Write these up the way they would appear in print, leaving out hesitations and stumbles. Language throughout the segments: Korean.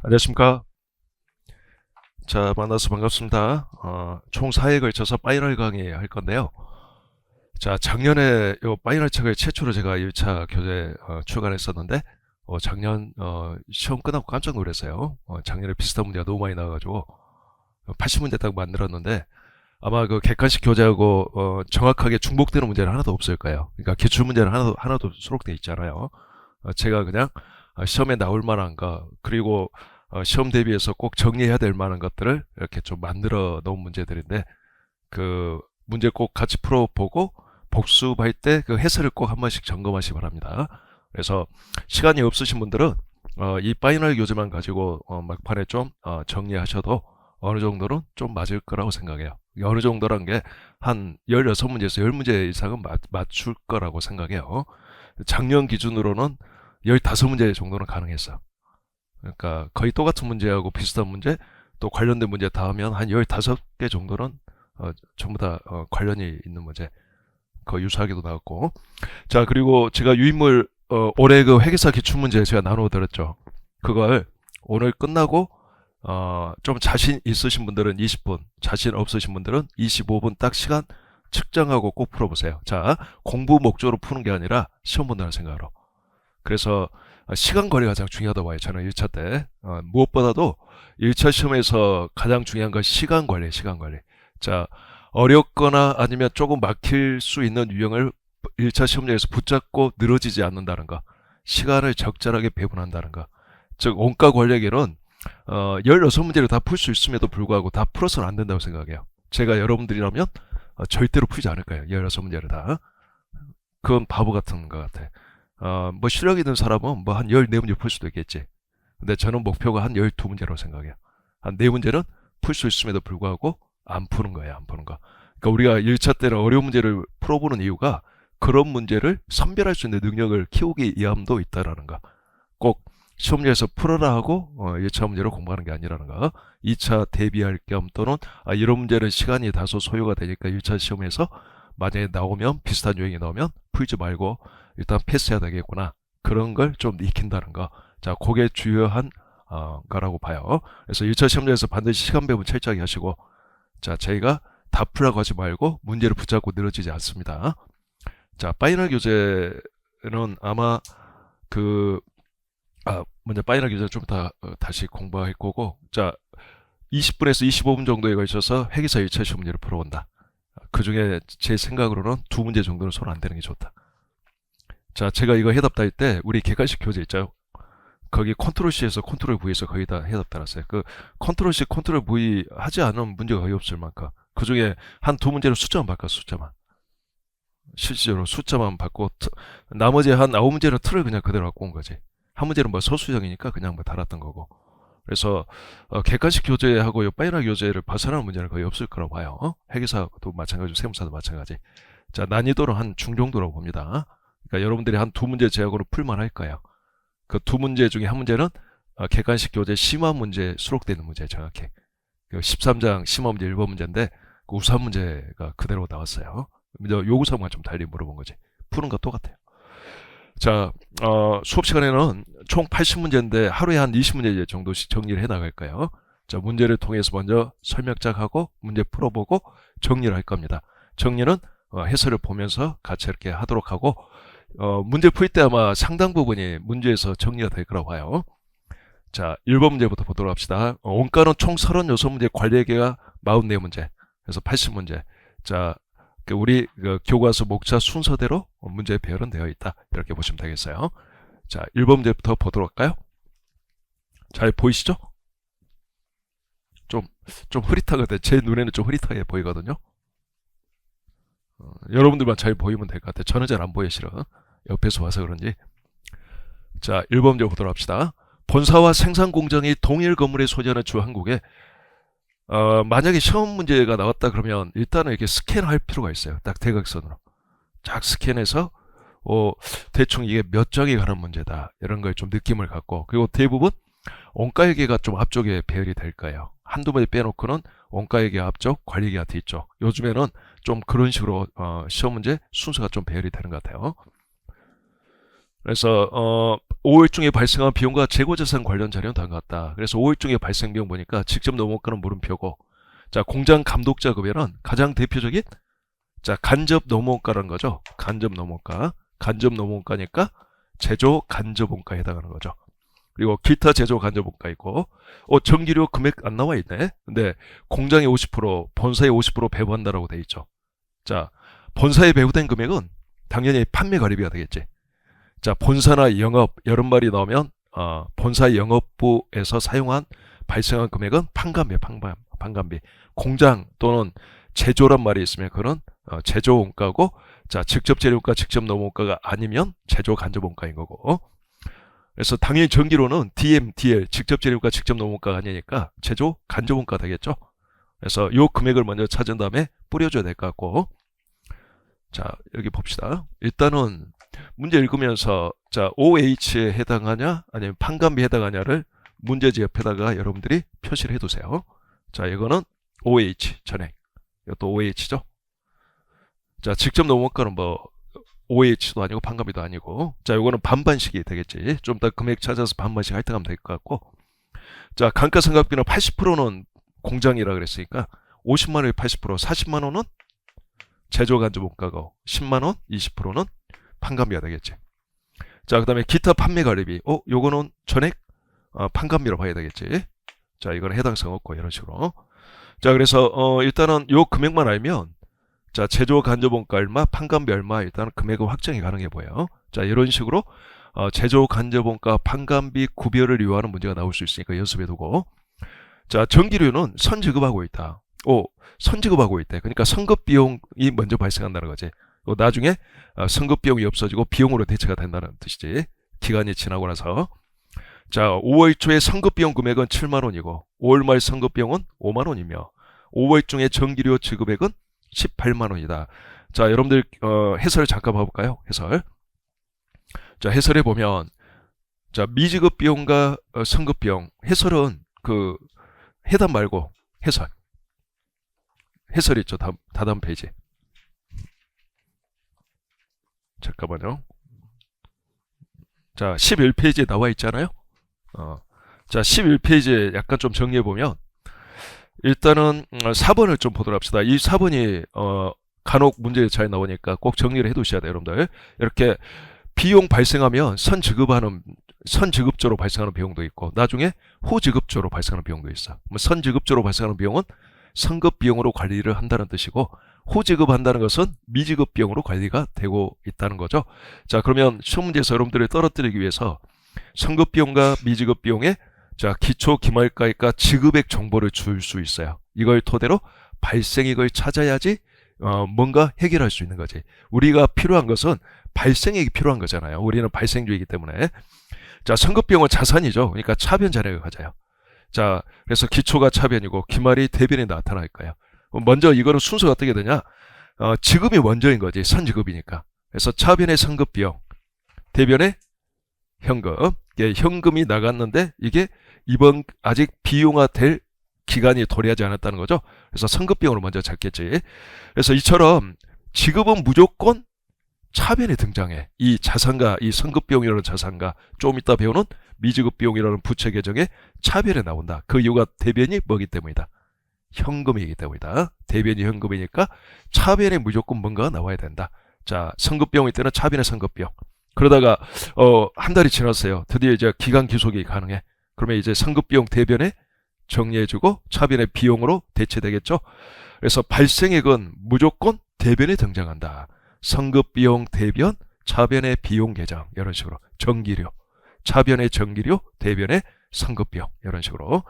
안녕하십니까. 자, 만나서 반갑습니다. 총 4회에 걸쳐서 파이널 강의 할 건데요. 자, 작년에 요 파이널 책을 최초로 제가 1차 교재 출간했었는데, 작년 시험 끝나고 깜짝 놀랐어요. 작년에 비슷한 문제가 너무 많이 나와가지고 80문제 딱 만들었는데, 아마 그 객관식 교재하고 정확하게 중복되는 문제는 하나도 없을 거예요. 그러니까 기출 문제는 하나도 수록돼 있잖아요. 제가 그냥 시험에 나올 만한 거, 그리고 시험 대비해서 꼭 정리해야 될 만한 것들을 이렇게 좀 만들어 놓은 문제들인데, 그 문제 꼭 같이 풀어보고 복습할 때 그 해설을 꼭 한 번씩 점검하시기 바랍니다. 그래서 시간이 없으신 분들은 이 파이널 교재만 가지고 막판에 좀 정리하셔도 어느 정도는 좀 맞을 거라고 생각해요. 어느 정도란 게 한 16문제에서 10문제 이상은 맞출 거라고 생각해요. 작년 기준으로는 15문제 정도는 가능했어. 그러니까 거의 똑같은 문제하고 비슷한 문제, 또 관련된 문제 다 하면 한 15개 정도는 전부 다 관련이 있는 문제, 거의 유사하게도 나왔고. 자, 그리고 제가 유인물 올해 그 회계사 기출문제 제가 나누어 드렸죠. 그걸 오늘 끝나고 좀 자신 있으신 분들은 20분, 자신 없으신 분들은 25분 딱 시간 측정하고 꼭 풀어보세요. 자, 공부 목적으로 푸는 게 아니라 시험 본다는 생각으로. 그래서 시간 관리가 가장 중요하다고 봐요. 저는 1차 때. 무엇보다도 1차 시험에서 가장 중요한 건 시간 관리예요. 시간 관리. 자, 어렵거나 아니면 조금 막힐 수 있는 유형을 1차 시험장에서 붙잡고 늘어지지 않는다는 거. 시간을 적절하게 배분한다는 거. 즉 원가 관리에는 16문제를 다 풀 수 있음에도 불구하고 다 풀어서는 안 된다고 생각해요. 제가 여러분들이라면 절대로 풀지 않을 거예요. 16문제를 다. 그건 바보 같은 것 같아. 뭐 실력 있는 사람은 뭐 한 14문제 풀 수도 있겠지. 근데 저는 목표가 한 12문제라고 생각해요. 한 4문제는 풀 수 있음에도 불구하고 안 푸는 거예요. 안 푸는 거. 그러니까 우리가 1차 때는 어려운 문제를 풀어보는 이유가 그런 문제를 선별할 수 있는 능력을 키우기 위함도 있다라는 거. 꼭 시험지에서 풀어라 하고 1차 문제를 공부하는 게 아니라는 거. 2차 대비할 겸 또는 이런 문제는 시간이 다소 소요가 되니까 1차 시험에서 만약에 나오면 비슷한 유형이 나오면 풀지 말고 일단 패스해야 되겠구나. 그런 걸 좀 익힌다는 거. 자, 그게 주요한 거라고 봐요. 그래서 1차 시험장에서 반드시 시간 배분 철저하게 하시고, 자, 저희가 다 풀라고 하지 말고 문제를 붙잡고 늘어지지 않습니다. 자, 파이널 교재는 아마 그 먼저 파이널 교재 좀 다시 공부할 거고, 자, 20분에서 25분 정도에 걸쳐서 회계사 1차 시험 문제를 풀어본다. 그 중에 제 생각으로는 2문제 정도는 손 안 대는 게 좋다. 자, 제가 이거 해답 딸 때 우리 객관식 교재 있죠. 거기 컨트롤 C에서 컨트롤 V에서 거의 다 해답 달았어요. 그 컨트롤 C, 컨트롤 V 하지 않으면 문제가 거의 없을 만큼. 그 중에 한 2문제는 숫자만 바꿨어, 숫자만. 실질적으로 숫자만 바꿨고, 나머지 한 9문제는 틀을 그냥 그대로 갖고 온 거지. 한 문제는 뭐 소수정이니까 그냥 뭐 달았던 거고. 그래서 객관식 교재하고 이 파이널 교재를 벗어나는 문제는 거의 없을 거라고 봐요. 회계사도 마찬가지고 세무사도 마찬가지. 자, 난이도는 한 중정도라고 봅니다. 그러니까 여러분들이 한 2문제 제약으로 풀만 할 거예요. 그 2문제 중에 한 문제는 객관식 교재 심화 문제 수록되는 문제 정확히. 그 13장 심화 문제 1번 문제인데 그 우수 문제가 그대로 나왔어요. 요구사항만 좀 달리 물어본 거지. 푸는 거 똑같아요. 자, 수업 시간에는 총 80문제인데 하루에 한 20문제 정도씩 정리를 해 나갈 거예요. 자, 문제를 통해서 먼저 설명작하고 문제 풀어보고 정리를 할 겁니다. 정리는 해설을 보면서 같이 이렇게 하도록 하고, 문제 풀 때 아마 상당 부분이 문제에서 정리가 될 거라고 봐요. 자, 1번 문제부터 보도록 합시다. 원가는 총 36문제, 관리회계가 44문제. 그래서 80문제. 자, 우리 교과서 목차 순서대로 문제 배열은 되어 있다. 이렇게 보시면 되겠어요. 자, 1번 문제부터 보도록 할까요? 잘 보이시죠? 좀 흐릿하거든요. 제 눈에는 좀 흐릿하게 보이거든요. 여러분들만 잘 보이면 될 것 같아요. 저는 잘 안 보여 싫어. 옆에서 와서 그런지. 자, 1번 문제 보도록 합시다. 본사와 생산 공정이 동일 건물에 소재하는 주한국에 만약에 시험 문제가 나왔다 그러면 일단은 이렇게 스캔할 필요가 있어요. 딱 대각선으로 쫙 스캔해서 대충 이게 몇 장에 관한 문제다 이런 거에 좀 느낌을 갖고, 그리고 대부분 원가회계가 좀 앞쪽에 배열이 될 거예요. 한두 번에 빼놓고는 원가회계 앞쪽, 관리회계가 뒤쪽. 요즘에는 좀 그런 식으로 시험 문제 순서가 좀 배열이 되는 것 같아요. 그래서 5월 중에 발생한 비용과 재고자산 관련 자료는 다음과 같다. 그래서 5월 중에 발생 비용 보니까 직접 넘어가는 물음표고, 자, 공장 감독자 급여는 가장 대표적인, 자, 간접 노무원가라는 거죠. 간접 노무원가. 간접 노무원가니까 제조 간접 원가에 해당하는 거죠. 그리고 기타 제조 간접 원가 있고, 전기료 금액 안 나와 있네. 근데 공장의 50%, 본사의 50% 배부한다라고 돼 있죠. 자, 본사에 배부된 금액은 당연히 판매 가리비가 되겠지. 자, 본사나 영업 여러 마리 나오면 본사 영업부에서 사용한 발생한 금액은 판관비. 공장 또는 제조란 말이 있으면 그건 제조 원가고, 자, 직접 재료가 직접 노무원가가 아니면 제조 간접 원가인 거고. 그래서 당연히 전기료는 DM, DL 직접 재료가 직접 노무원가가 아니니까 제조 간접 원가 되겠죠. 그래서 요 금액을 먼저 찾은 다음에 뿌려줘야 될 것 같고. 자, 여기 봅시다. 일단은 문제 읽으면서, 자, OH에 해당하냐 아니면 판관비에 해당하냐를 문제지 옆에다가 여러분들이 표시를 해두세요. 자, 이거는 OH 전액, 이것도 OH죠. 자, 직접 노무원가는 뭐 OH도 아니고 판관비도 아니고, 자, 이거는 반반씩이 되겠지. 좀 더 금액 찾아서 반반씩 할당하면 될 것 같고. 자, 감가상각비는 80%는 공장이라 그랬으니까 50만 원에 80%, 40만 원은 제조 간접 원가고 10만 원, 20%는 판관비가 되겠지. 자, 그 다음에 기타 판매 가리비. 요거는 전액 판관비로 봐야 되겠지. 자, 이거는 해당성 없고 이런 식으로. 자, 그래서 일단은 요 금액만 알면, 자, 제조 간접 원가 얼마, 판관비 얼마, 일단 금액은 확정이 가능해 보여요. 자, 이런 식으로 제조 간접 원가, 판관비 구별을 요하는 문제가 나올 수 있으니까 연습해두고. 자, 전기료는 선지급하고 있다. 선지급하고 있대. 그러니까 선급 비용이 먼저 발생한다는 거지. 나중에 선급 비용이 없어지고 비용으로 대체가 된다는 뜻이지. 기간이 지나고 나서. 자, 5월 초에 선급 비용 금액은 7만 원이고 5월 말 선급 비용은 5만 원이며 5월 중에 전기료 지급액은 18만 원이다. 자, 여러분들 해설 잠깐 봐볼까요? 해설. 자, 해설해 보면, 자, 미지급 비용과 선급 비용. 해설은 그 해답 말고 해설. 해설 있죠. 다음 페이지. 잠깐만요. 자, 11페이지에 나와 있잖아요. 자, 11페이지에 약간 좀 정리해 보면, 일단은 4번을 좀 보도록 합시다. 이 4번이 간혹 문제에 잘 나오니까 꼭 정리를 해 두셔야 돼요, 여러분들. 이렇게 비용 발생하면 선지급조로 발생하는 비용도 있고, 나중에 후지급조로 발생하는 비용도 있어. 선지급조로 발생하는 비용은 선급 비용으로 관리를 한다는 뜻이고, 후지급한다는 것은 미지급 비용으로 관리가 되고 있다는 거죠. 자, 그러면 시험 문제에서 여러분들을 떨어뜨리기 위해서 선급 비용과 미지급 비용의, 자, 기초 기말가액과 지급액 정보를 줄 수 있어요. 이걸 토대로 발생액을 찾아야지 뭔가 해결할 수 있는 거지. 우리가 필요한 것은 발생액이 필요한 거잖아요. 우리는 발생주의이기 때문에. 자, 선급 비용은 자산이죠. 그러니까 차변 잔액을 가져요. 자, 그래서 기초가 차변이고 기말이 대변이 나타날 거예요. 먼저 이거는 순서가 어떻게 되냐? 지급이 먼저인 거지. 선지급이니까. 그래서 차변의 선급 비용, 대변의 현금. 현금이 나갔는데 이게 이번 아직 비용화될 기간이 도래하지 않았다는 거죠. 그래서 선급 비용으로 먼저 잡겠지. 그래서 이처럼 지급은 무조건 차변에 등장해. 이 자산가, 이 선급 비용이라는 자산가, 좀 이따 배우는 미지급 비용이라는 부채 계정에 차변에 나온다. 그 이유가 대변이 뭐기 때문이다. 현금이기 때문이다. 대변이 현금이니까 차변에 무조건 뭔가가 나와야 된다. 자, 선급 비용일 때는 차변의 선급 비용. 그러다가 한 달이 지났어요. 드디어 이제 기간 기속이 가능해. 그러면 이제 선급 비용 대변에 정리해주고 차변의 비용으로 대체되겠죠. 그래서 발생액은 무조건 대변에 등장한다. 선급 비용 대변, 차변의 비용 계정, 이런 식으로. 전기료, 차변의 전기료, 대변의 선급 비용, 이런 식으로.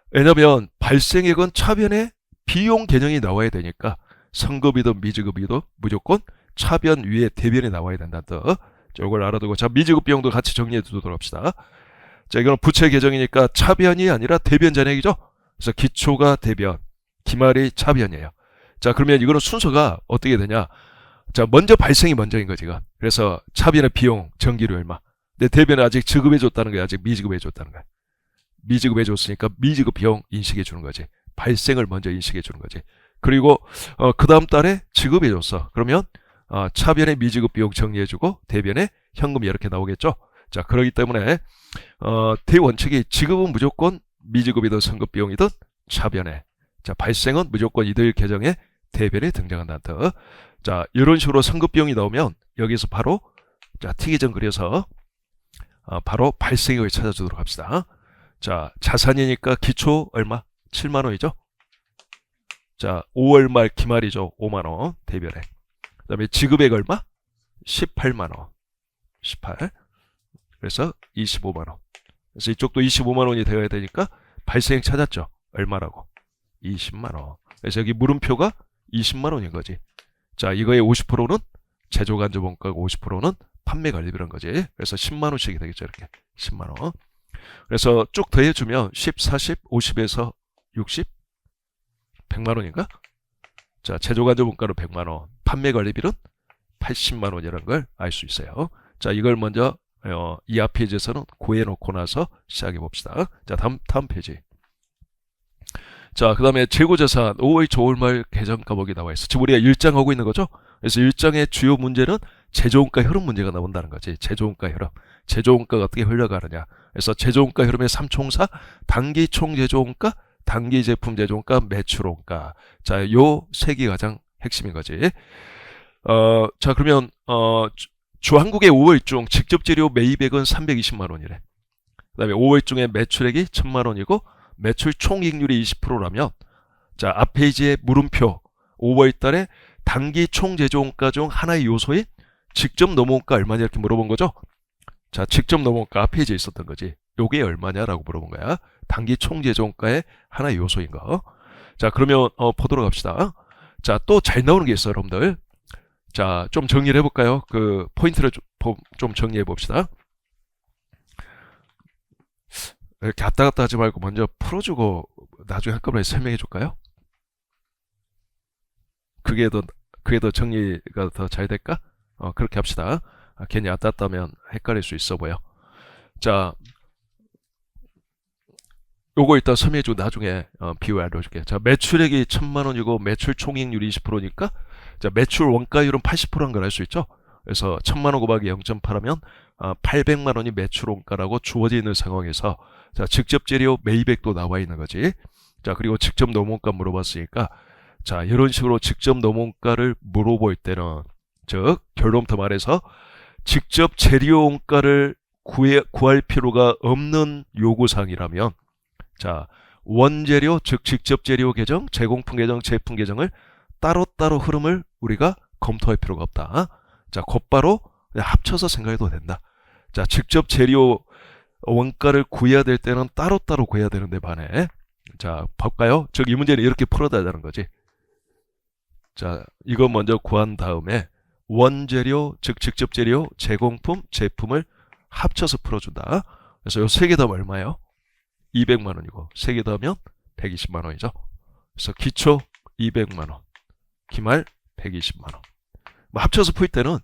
왜냐면 발생액은 차변의 비용 계정이 나와야 되니까 선급이든 미지급이든 무조건 차변 위에 대변이 나와야 된다는 뜻. 이걸 알아두고, 자, 미지급 비용도 같이 정리해 두도록 합시다. 자, 이거는 부채 계정이니까 차변이 아니라 대변 잔액이죠. 그래서 기초가 대변, 기말이 차변이에요. 자, 그러면 이거는 순서가 어떻게 되냐? 자, 먼저 발생이 먼저인 거지, 이건. 그래서 차변의 비용, 전기료 얼마. 근데 대변은 아직 지급해 줬다는 거야. 아직 미지급해 줬다는 거야. 미지급해 줬으니까 미지급 비용 인식해 주는 거지. 발생을 먼저 인식해 주는 거지. 그리고 그 다음 달에 지급해 줬어. 그러면 차변에 미지급 비용 정리해주고 대변에 현금이 이렇게 나오겠죠. 자, 그렇기 때문에 대원칙이 지급은 무조건 미지급이든 선급 비용이든 차변에, 자, 발생은 무조건 이들 계정에 대변에 등장한다는 뜻. 자, 이런 식으로 선급 비용이 나오면 여기서 바로 자, T계정 그려서 바로 발생액을 찾아주도록 합시다. 자, 자산이니까 기초 얼마? 7만 원이죠. 자, 5월 말 기말이죠. 5만 원 대변에. 그다음에 지급액 얼마? 18만 원. 18. 그래서 25만 원. 그래서 이쪽도 25만 원이 되어야 되니까 발생액 찾았죠. 얼마라고? 20만 원. 그래서 여기 물음표가 20만 원인 거지. 자, 이거의 50%는 제조간접원가고 50%는 판매관리비라는 거지. 그래서 10만 원씩이 되겠죠. 이렇게 10만 원. 그래서 쭉 더해주면 10, 40, 50에서 60, 100만 원인가? 자, 제조간접원가는 100만 원, 판매관리비는 80만 원이라는 걸 알 수 있어요. 자, 이걸 먼저 이 앞 페이지에서는 구해놓고 나서 시작해 봅시다. 자, 다음 페이지. 자, 그 다음에 재고자산 5월 초 5월 말 계정가목이 나와 있어. 지금 우리가 일장하고 있는 거죠. 그래서 일장의 주요 문제는 제조원가 흐름 문제가 나온다는 거지. 제조원가 흐름. 제조원가가 어떻게 흘러가느냐. 그래서 제조원가 흐름의 3총사, 단기 총제조원가, 단기 제품 제조원가, 매출원가. 자, 요 세 개 가장 핵심인 거지. 자, 그러면 주한국의 5월 중 직접 재료 매입액은 320만 원이래. 그 다음에 5월 중에 매출액이 1000만 원이고 매출 총이익률이 20%라면 자, 앞 페이지의 물음표 5월 달에 단기 총제조원가 중 하나의 요소인 직접 넘어원가 얼마냐 이렇게 물어본 거죠. 자, 직접 넘어원가 앞 페이지에 있었던 거지. 요게 얼마냐라고 물어본 거야. 단기 총제조원가의 하나의 요소인 거. 자, 그러면 보도록 합시다. 자, 또 잘 나오는 게 있어요, 여러분들. 자, 좀 정리를 해볼까요? 그 포인트를 좀 정리해 봅시다. 이렇게 왔다 갔다 하지 말고 먼저 풀어주고 나중에 한꺼번에 설명해 줄까요? 그게 더 정리가 더 잘 될까? 그렇게 합시다. 괜히 왔다 갔다 하면 헷갈릴 수 있어 보여. 자, 요거 일단 설명해주고 나중에 비율 알려줄게. 자, 매출액이 1000만 원이고 매출 총이익률이 20%니까 자, 매출 원가율은 80%란 걸 알 수 있죠. 그래서 1000만 원 곱하기 0.8하면 800만 원이 매출 원가라고 주어져 있는 상황에서 자, 직접 재료 매입액도 나와 있는 거지. 자, 그리고 직접 넘어원가 물어봤으니까 자, 이런 식으로 직접 넘어원가를 물어볼 때는 즉 결론부터 말해서 직접 재료 원가를 구할 필요가 없는 요구사항이라면 자, 원재료 즉 직접 재료 계정, 제공품 계정, 제품 계정을 따로따로 흐름을 우리가 검토할 필요가 없다. 자, 곧바로 합쳐서 생각해도 된다. 자, 직접 재료 원가를 구해야 될 때는 따로따로 구해야 되는데 반해. 자, 볼까요? 즉 이 문제는 이렇게 풀어야 되는 거지. 자, 이거 먼저 구한 다음에 원재료 즉 직접 재료, 제공품, 제품을 합쳐서 풀어준다. 그래서 요 세 개 더하면 얼마예요? 200만 원이고 세 개 더하면 120만 원이죠. 그래서 기초 200만 원, 기말 120만 원. 뭐 합쳐서 풀 때는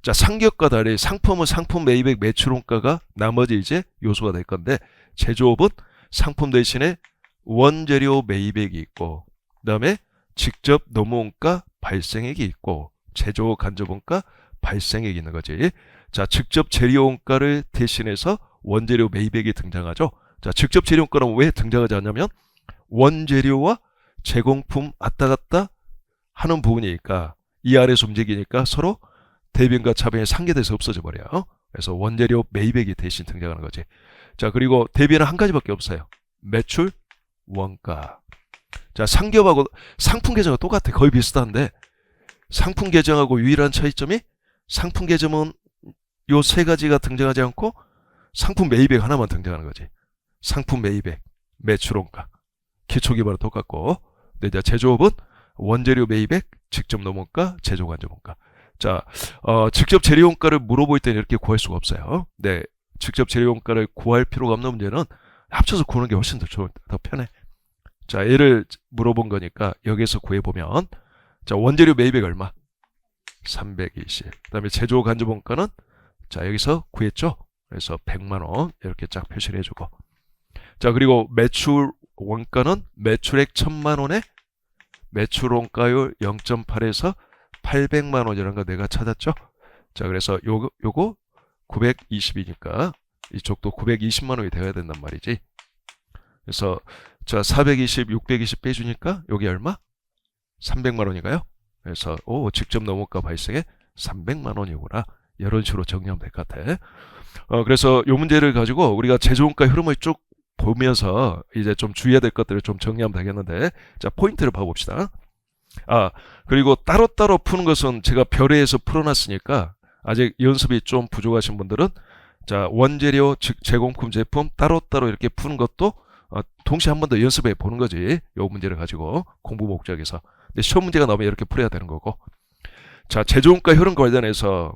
자, 상격과 달리 상품은 상품 매입액 매출원가가 나머지 이제 요소가 될 건데 제조업은 상품 대신에 원재료 매입액이 있고 그다음에 직접 넘어원가 발생액이 있고 제조 간접원가 발생액이 있는 거지. 자, 직접 재료원가를 대신해서 원재료 매입액이 등장하죠. 자, 직접 재료원가는 왜 등장하지 않냐면 원재료와 제공품 왔다 갔다 하는 부분이니까 이 아래에서 움직이니까 서로 대변과 차변이 상계돼서 없어져 버려요. 그래서 원재료 매입액이 대신 등장하는 거지. 자, 그리고 대변은 한 가지밖에 없어요. 매출 원가. 자, 상겹하고 상품 계정은 똑같아. 거의 비슷한데 상품 계정하고 유일한 차이점이 상품 계정은 요 세 가지가 등장하지 않고 상품 매입액 하나만 등장하는 거지. 상품 매입액, 매출 원가. 기초 기반은 똑같고 근데 이제 제조업은 원재료 매입액, 직접 넘어원가, 제조 간접원가. 자, 직접 재료원가를 물어볼 때는 이렇게 구할 수가 없어요. 네, 직접 재료원가를 구할 필요가 없는 문제는 합쳐서 구하는 게 훨씬 더 편해. 자, 얘를 물어본 거니까 여기서 구해보면 자, 원재료 매입액 얼마? 320. 그 다음에 제조 간접원가는 자, 여기서 구했죠? 그래서 100만 원 이렇게 쫙 표시를 해주고 자, 그리고 매출 원가는 매출액 1000만 원에 매출 원가율 0.8에서 800만 원이라는 거 내가 찾았죠? 자, 그래서 요거 920이니까 이쪽도 920만 원이 되어야 된단 말이지. 그래서 자, 420, 620 빼주니까 여기 얼마? 300만 원인가요? 그래서 직접 넘어가 발생에 300만 원이구나. 이런 식으로 정리하면 될 것 같아. 그래서 이 문제를 가지고 우리가 제조원가 흐름을 쭉 보면서 이제 좀 주의해야 될 것들을 좀 정리하면 되겠는데, 자, 포인트를 봐봅시다. 그리고 따로따로 푸는 것은 제가 별회해서 풀어놨으니까 아직 연습이 좀 부족하신 분들은 자, 원재료, 즉 제공품 제품 따로따로 이렇게 푸는 것도 동시에 한 번 더 연습해 보는 거지. 요 문제를 가지고 공부 목적에서. 근데 시험 문제가 나오면 이렇게 풀어야 되는 거고. 자, 제조원가 흐름 관련해서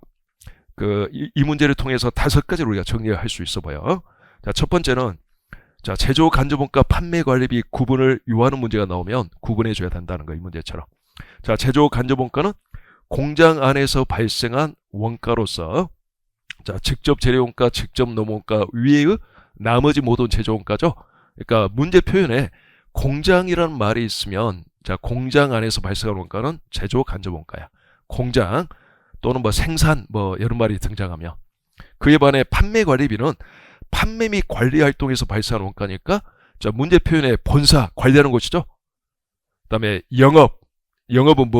이 문제를 통해서 5가지를 우리가 정리할 수 있어 보여. 자, 첫 번째는 자, 제조 간접원가 판매 관리비 구분을 요하는 문제가 나오면 구분해 줘야 된다는 거, 이 문제처럼. 자, 제조 간접원가는 공장 안에서 발생한 원가로서 자, 직접 재료원가, 직접 노무원가 위의 나머지 모든 제조원가죠. 그러니까 문제 표현에 공장이라는 말이 있으면 자, 공장 안에서 발생한 원가는 제조 간접원가야. 공장 또는 뭐 생산 뭐 이런 말이 등장하면, 그에 반해 판매 관리비는 판매 및 관리 활동에서 발생하는 원가니까 자, 문제 표현에 본사 관리하는 곳이죠. 그다음에 영업은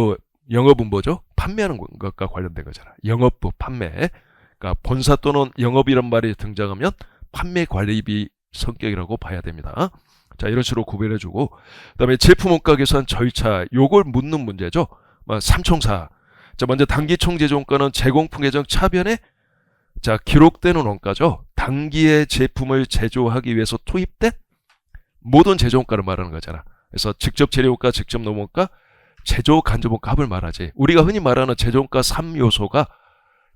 뭐죠? 판매하는 것과 관련된 거잖아. 영업부 판매. 그러니까 본사 또는 영업이란 말이 등장하면 판매 관리비 성격이라고 봐야 됩니다. 자, 이런 식으로 구별해주고, 그다음에 제품 원가 계산 절차, 요걸 묻는 문제죠. 3총사. 자, 먼저 단기총 제조원가는 제공품 계정 차변에 자, 기록되는 원가죠. 단기의 제품을 제조하기 위해서 투입된 모든 제조원가를 말하는 거잖아. 그래서 직접 재료원가, 직접 노무원가, 제조 간접원가 합을 말하지. 우리가 흔히 말하는 제조원가 3요소가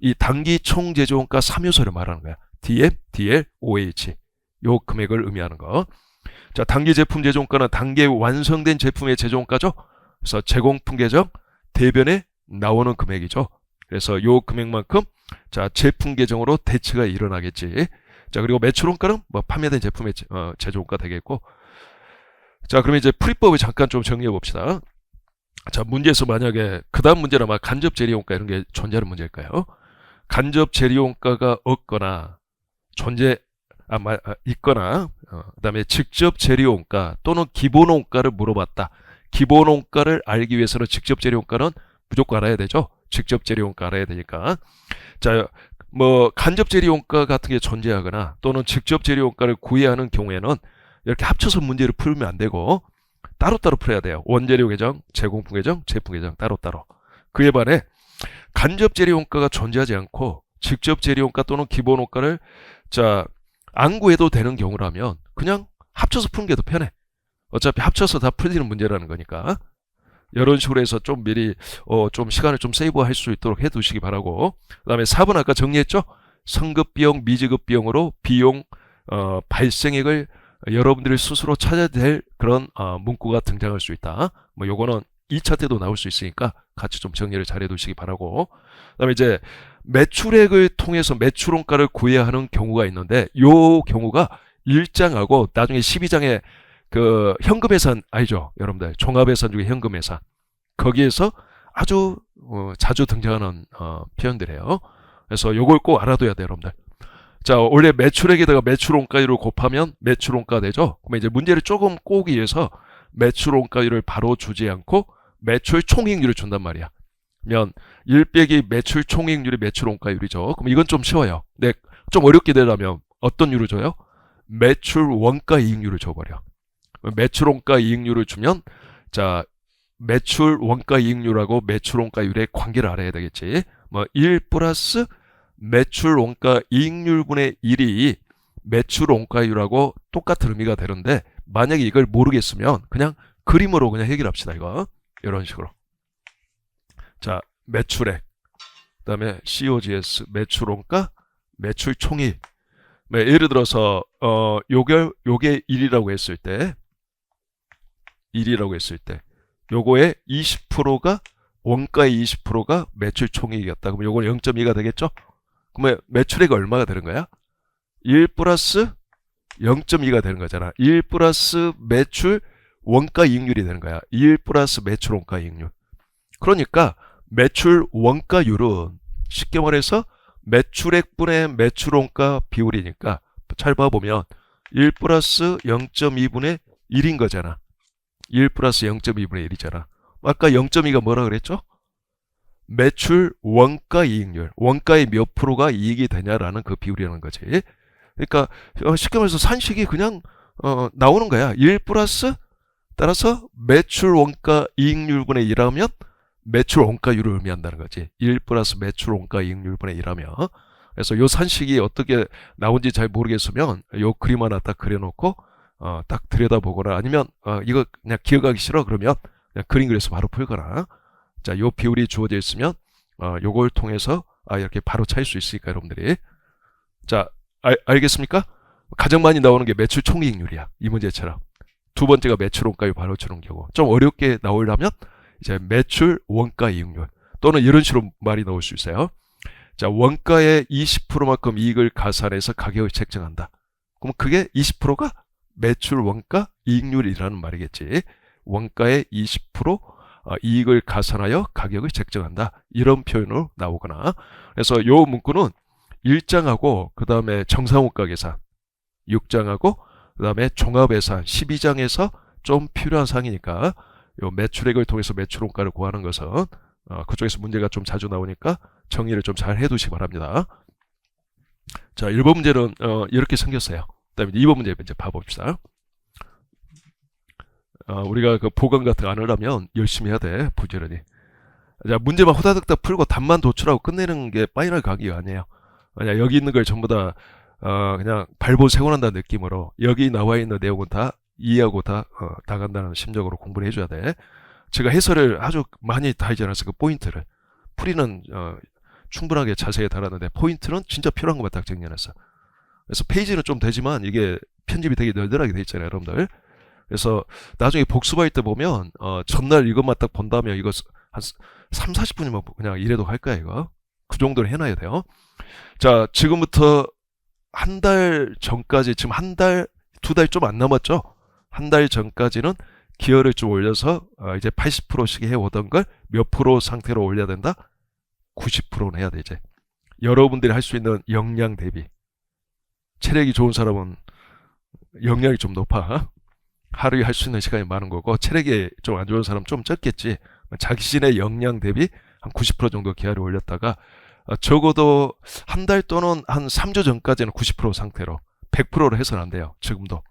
이 단기 총 제조원가 3요소를 말하는 거야. DM, DL, OH. 요 금액을 의미하는 거. 자, 단기 제품 제조원가는 단기에 완성된 제품의 제조원가죠. 그래서 제공품 계정 대변에 나오는 금액이죠. 그래서 요 금액만큼 자, 제품 계정으로 대체가 일어나겠지. 자, 그리고 매출원가는 뭐 판매된 제품의 제조원가 되겠고. 자, 그러면 이제 풀이법을 잠깐 좀 정리해 봅시다. 자, 문제에서 만약에 그 다음 문제는 아마 간접 재료원가 이런 게 존재하는 문제일까요? 간접 재료원가가 없거나 있거나 그다음에 직접 재료원가 또는 기본원가를 물어봤다. 기본원가를 알기 위해서는 직접 재료원가는 무조건 알아야 되죠. 직접 재료원가 알아야 되니까. 자, 뭐 간접 재료원가 같은 게 존재하거나 또는 직접 재료원가를 구해야 하는 경우에는 이렇게 합쳐서 문제를 풀면 안 되고 따로따로 풀어야 돼요. 원재료 계정, 제공품 계정, 제품 계정 따로따로. 그에 반해 간접 재료원가가 존재하지 않고 직접 재료원가 또는 기본원가를 자, 안 구해도 되는 경우라면 그냥 합쳐서 푸는 게 더 편해. 어차피 합쳐서 다 풀리는 문제라는 거니까. 이런 식으로 해서 좀 미리 좀 시간을 좀 세이브할 수 있도록 해두시기 바라고. 그 다음에 4번 아까 정리했죠? 성급비용, 미지급비용으로 비용 발생액을 여러분들이 스스로 찾아야 될 그런 문구가 등장할 수 있다. 뭐 요거는 2차 때도 나올 수 있으니까 같이 좀 정리를 잘 해두시기 바라고. 그 다음에 이제 매출액을 통해서 매출원가를 구해야 하는 경우가 있는데 요 경우가 1장하고 나중에 12장에 그 현금예산 알죠? 여러분들 종합예산 중에 현금예산 거기에서 아주 자주 등장하는 표현들이에요. 그래서 요걸 꼭 알아둬야 돼요, 여러분들. 자, 원래 매출액에다가 매출원가율을 곱하면 매출원가 되죠. 그러면 이제 문제를 조금 꼬기 위해서 매출원가율을 바로 주지 않고 매출 총이익률을 준단 말이야. 그러면 1 빼기 매출 총이익률이 매출원가율이죠. 그럼 이건 좀 쉬워요. 근데 좀 어렵게 되려면 어떤 율을 줘요? 매출 원가 이익률을 줘버려. 매출 원가 이익률을 주면 자, 매출 원가 이익률하고 매출 원가율의 관계를 알아야 되겠지. 뭐 1 플러스 매출 원가 이익률분의 1이 매출 원가율하고 똑같은 의미가 되는데 만약에 이걸 모르겠으면 그냥 그림으로 그냥 해결합시다. 이거 이런 식으로. 자, 매출액 그다음에 COGS 매출 원가 매출 총이익. 예를 들어서 요게 1이라고 했을 때 요거의 20%가 원가의 20%가 매출 총이익이었다. 그럼 요거는 0.2가 되겠죠? 그러면 매출액이 얼마가 되는 거야? 1 플러스 0.2가 되는 거잖아. 1 플러스 매출 원가 이익률이 되는 거야. 1 플러스 매출 원가 이익률. 그러니까 매출 원가율은 쉽게 말해서 매출액분의 매출원가 비율이니까 잘 봐보면 1 플러스 0.2분의 1인 거잖아. 1 플러스 0.2분의 1이잖아. 아까 0.2가 뭐라 그랬죠? 매출 원가 이익률. 원가의 몇 프로가 이익이 되냐라는 그 비율이라는 거지. 그러니까 쉽게 말해서 산식이 그냥 나오는 거야. 1 플러스 따라서 매출 원가 이익률분의 1하면 매출 원가율을 의미한다는 거지. 1 플러스 매출 원가 이익률분의 1하면. 그래서 요 산식이 어떻게 나온지 잘 모르겠으면 요 그림 하나 딱 그려놓고 딱 들여다보거나 아니면 이거 그냥 기억하기 싫어 그러면 그냥 그림 그려서 바로 풀거나. 자, 요 비율이 주어져 있으면 요걸 통해서 이렇게 바로 찾을 수 있으니까 여러분들이. 자, 알겠습니까? 가장 많이 나오는 게 매출 총이익률이야. 이 문제처럼. 두 번째가 매출 원가율 바로 주는 경우. 좀 어렵게 나오려면 이제 매출 원가 이익률 또는 이런 식으로 말이 나올 수 있어요. 자, 원가의 20%만큼 이익을 가산해서 가격을 책정한다. 그럼 그게 20%가 매출 원가 이익률이라는 말이겠지. 원가의 20% 이익을 가산하여 가격을 책정한다. 이런 표현으로 나오거나. 그래서 요 문구는 1장하고 그 다음에 정상원가 계산 6장하고 그 다음에 종합예산 12장에서 좀 필요한 사항이니까 요 매출액을 통해서 매출원가를 구하는 것은 그쪽에서 문제가 좀 자주 나오니까 정리를 좀 잘 해두시기 바랍니다. 자, 1번 문제는 이렇게 생겼어요. 그 다음에 2번 문제 이제 봐봅시다. 우리가 그 보강 같은 거 안 하려면 열심히 해야 돼. 부지런히. 자, 문제만 호다닥 다 풀고 답만 도출하고 끝내는 게 파이널 강의가 아니에요. 그냥 여기 있는 걸 전부 다 그냥 발본 세워난다는 느낌으로 여기 나와 있는 내용은 다 이해하고 다 간다는 심정으로 공부를 해줘야 돼. 제가 해설을 아주 많이 다 하지 않았어. 그 포인트를. 풀이는 충분하게 자세히 달았는데 포인트는 진짜 필요한 것만 딱 정리해놨어. 그래서 페이지는 좀 되지만 이게 편집이 되게 널널하게 돼 있잖아요, 여러분들. 그래서 나중에 복습할 때 보면 전날 이것만 딱 본다면 이거 한 3, 40분이면 그냥 이래도 할 거야, 이거. 그 정도는 해놔야 돼요. 자, 지금부터 한 달 전까지 지금 한 달, 2달 좀 안 남았죠? 한 달 전까지는 기여를 좀 올려서 이제 80%씩 해오던 걸 몇 프로 상태로 올려야 된다? 90%는 해야 돼, 이제. 여러분들이 할 수 있는 역량 대비. 체력이 좋은 사람은 역량이 좀 높아. 하루에 할 수 있는 시간이 많은 거고, 체력이 좀 안 좋은 사람은 좀 적겠지. 자신의 역량 대비 한 90% 정도 기여를 올렸다가, 적어도 한 달 또는 한 3주 전까지는 90% 상태로 100%로 해서는 안 돼요. 지금도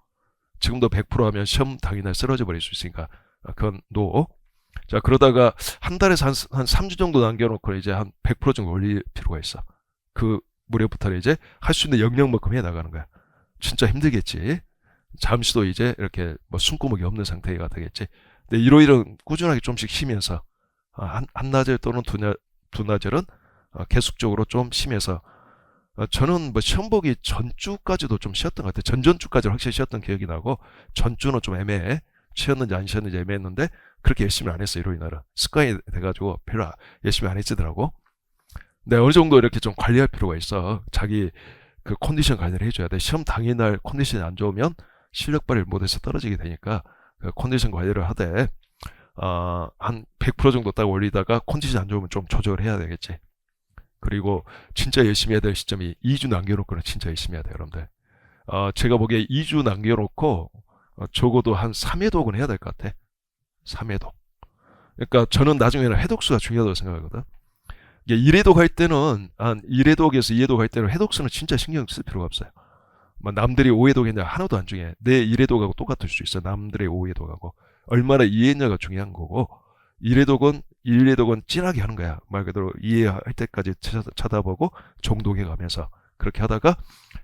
100% 하면 시험 당일날 쓰러져 버릴 수 있으니까 그건 노. 자, 그러다가 한 달에서 한 3주 정도 남겨놓고 이제 한 100% 정도 올릴 필요가 있어. 그 무렵부터 이제 할 수 있는 역량만큼 해 나가는 거야. 진짜 힘들겠지. 잠시도 이제 이렇게 뭐 숨구멍이 없는 상태가 되겠지. 근데 이러이러 꾸준하게 좀씩 쉬면서 한나절 또는 두나절은 계속적으로 좀 쉬면서 저는 뭐 시험 보기 전주까지도 좀 쉬었던 것 같아요. 전전주까지는 확실히 쉬었던 기억이 나고 전주는 좀 애매해. 쉬었는지 안 쉬었는지 애매했는데 그렇게 열심히 안 했어요. 이로 인하여 습관이 돼가지고 별로 열심히 안 했지더라고. 근데 어느 정도 이렇게 좀 관리할 필요가 있어. 자기 그 컨디션 관리를 해줘야 돼. 시험 당일날 컨디션이 안 좋으면 실력 발휘를 못해서 떨어지게 되니까 그 컨디션 관리를 하되 한 100% 정도 딱 올리다가 컨디션 안 좋으면 좀 조절을 해야 되겠지. 그리고 진짜 열심히 해야 될 시점이 2주 남겨놓고는 진짜 열심히 해야 돼요, 여러분들. 제가 보기에 2주 남겨놓고 적어도 한 3회독은 해야 될 것 같아. 3회독. 그러니까 저는 나중에는 해독수가 중요하다고 생각하거든. 이게 1회독 할 때는 한 1회독에서 2회독 할 때는 해독수는 진짜 신경 쓸 필요가 없어요. 남들이 5회독 했냐 하나도 안 중요해. 내 1회독하고 똑같을 수 있어. 남들의 5회독하고. 얼마나 이해했냐가 중요한 거고 1회독은 진하게 하는 거야. 말 그대로 이해할 때까지 쳐다보고 정독해 가면서 그렇게 하다가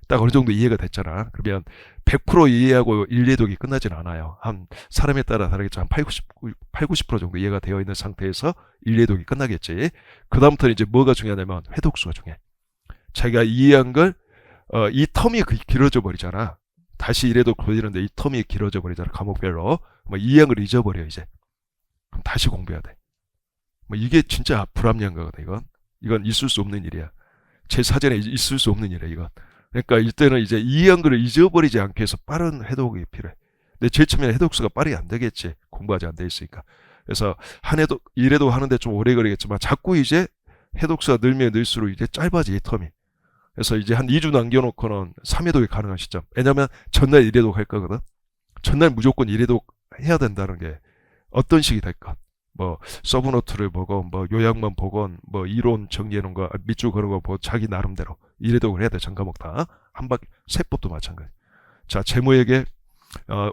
딱 어느 정도 이해가 됐잖아. 그러면 100% 이해하고 1회독이 끝나진 않아요. 한 사람에 따라 다르겠지만 80% 정도 이해가 되어 있는 상태에서 1회독이 끝나겠지. 그 다음부터는 이제 뭐가 중요하냐면 회독수가 중요해. 자기가 이해한 걸 이 텀이 길어져 버리잖아. 다시 1회독 돌리는데 이 텀이 길어져 버리잖아. 과목별로. 이해한 걸 잊어버려 이제. 그럼 다시 공부해야 돼. 이게 진짜 불합리한 거거든. 이건 있을 수 없는 일이야. 제 사전에 있을 수 없는 일이야. 이건. 그러니까 이때는 이제 이해한 거를 잊어버리지 않기 위해서 빠른 해독이 필요해. 근데 제일 처음에는 해독수가 빠르게 안 되겠지. 공부하지 안 돼 있으니까. 그래서 한 해독, 1회독 하는데 좀 오래 걸리겠지만 자꾸 이제 해독수가 늘면 늘수록 이제 짧아지, 이 텀이. 그래서 이제 한 2주 남겨놓고는 3회독이 가능한 시점. 왜냐면 전날 1회독 할 거거든. 전날 무조건 1회독 해야 된다는 게 어떤 식이 될까? 뭐 서브노트를 보건 뭐 요약만 보건 뭐 이론 정리해 놓은 거 밑줄 그런 거 보고 자기 나름대로 1회독을 해야 돼. 전 과목 다. 한 바퀴 세법도 마찬가지. 자, 재무에게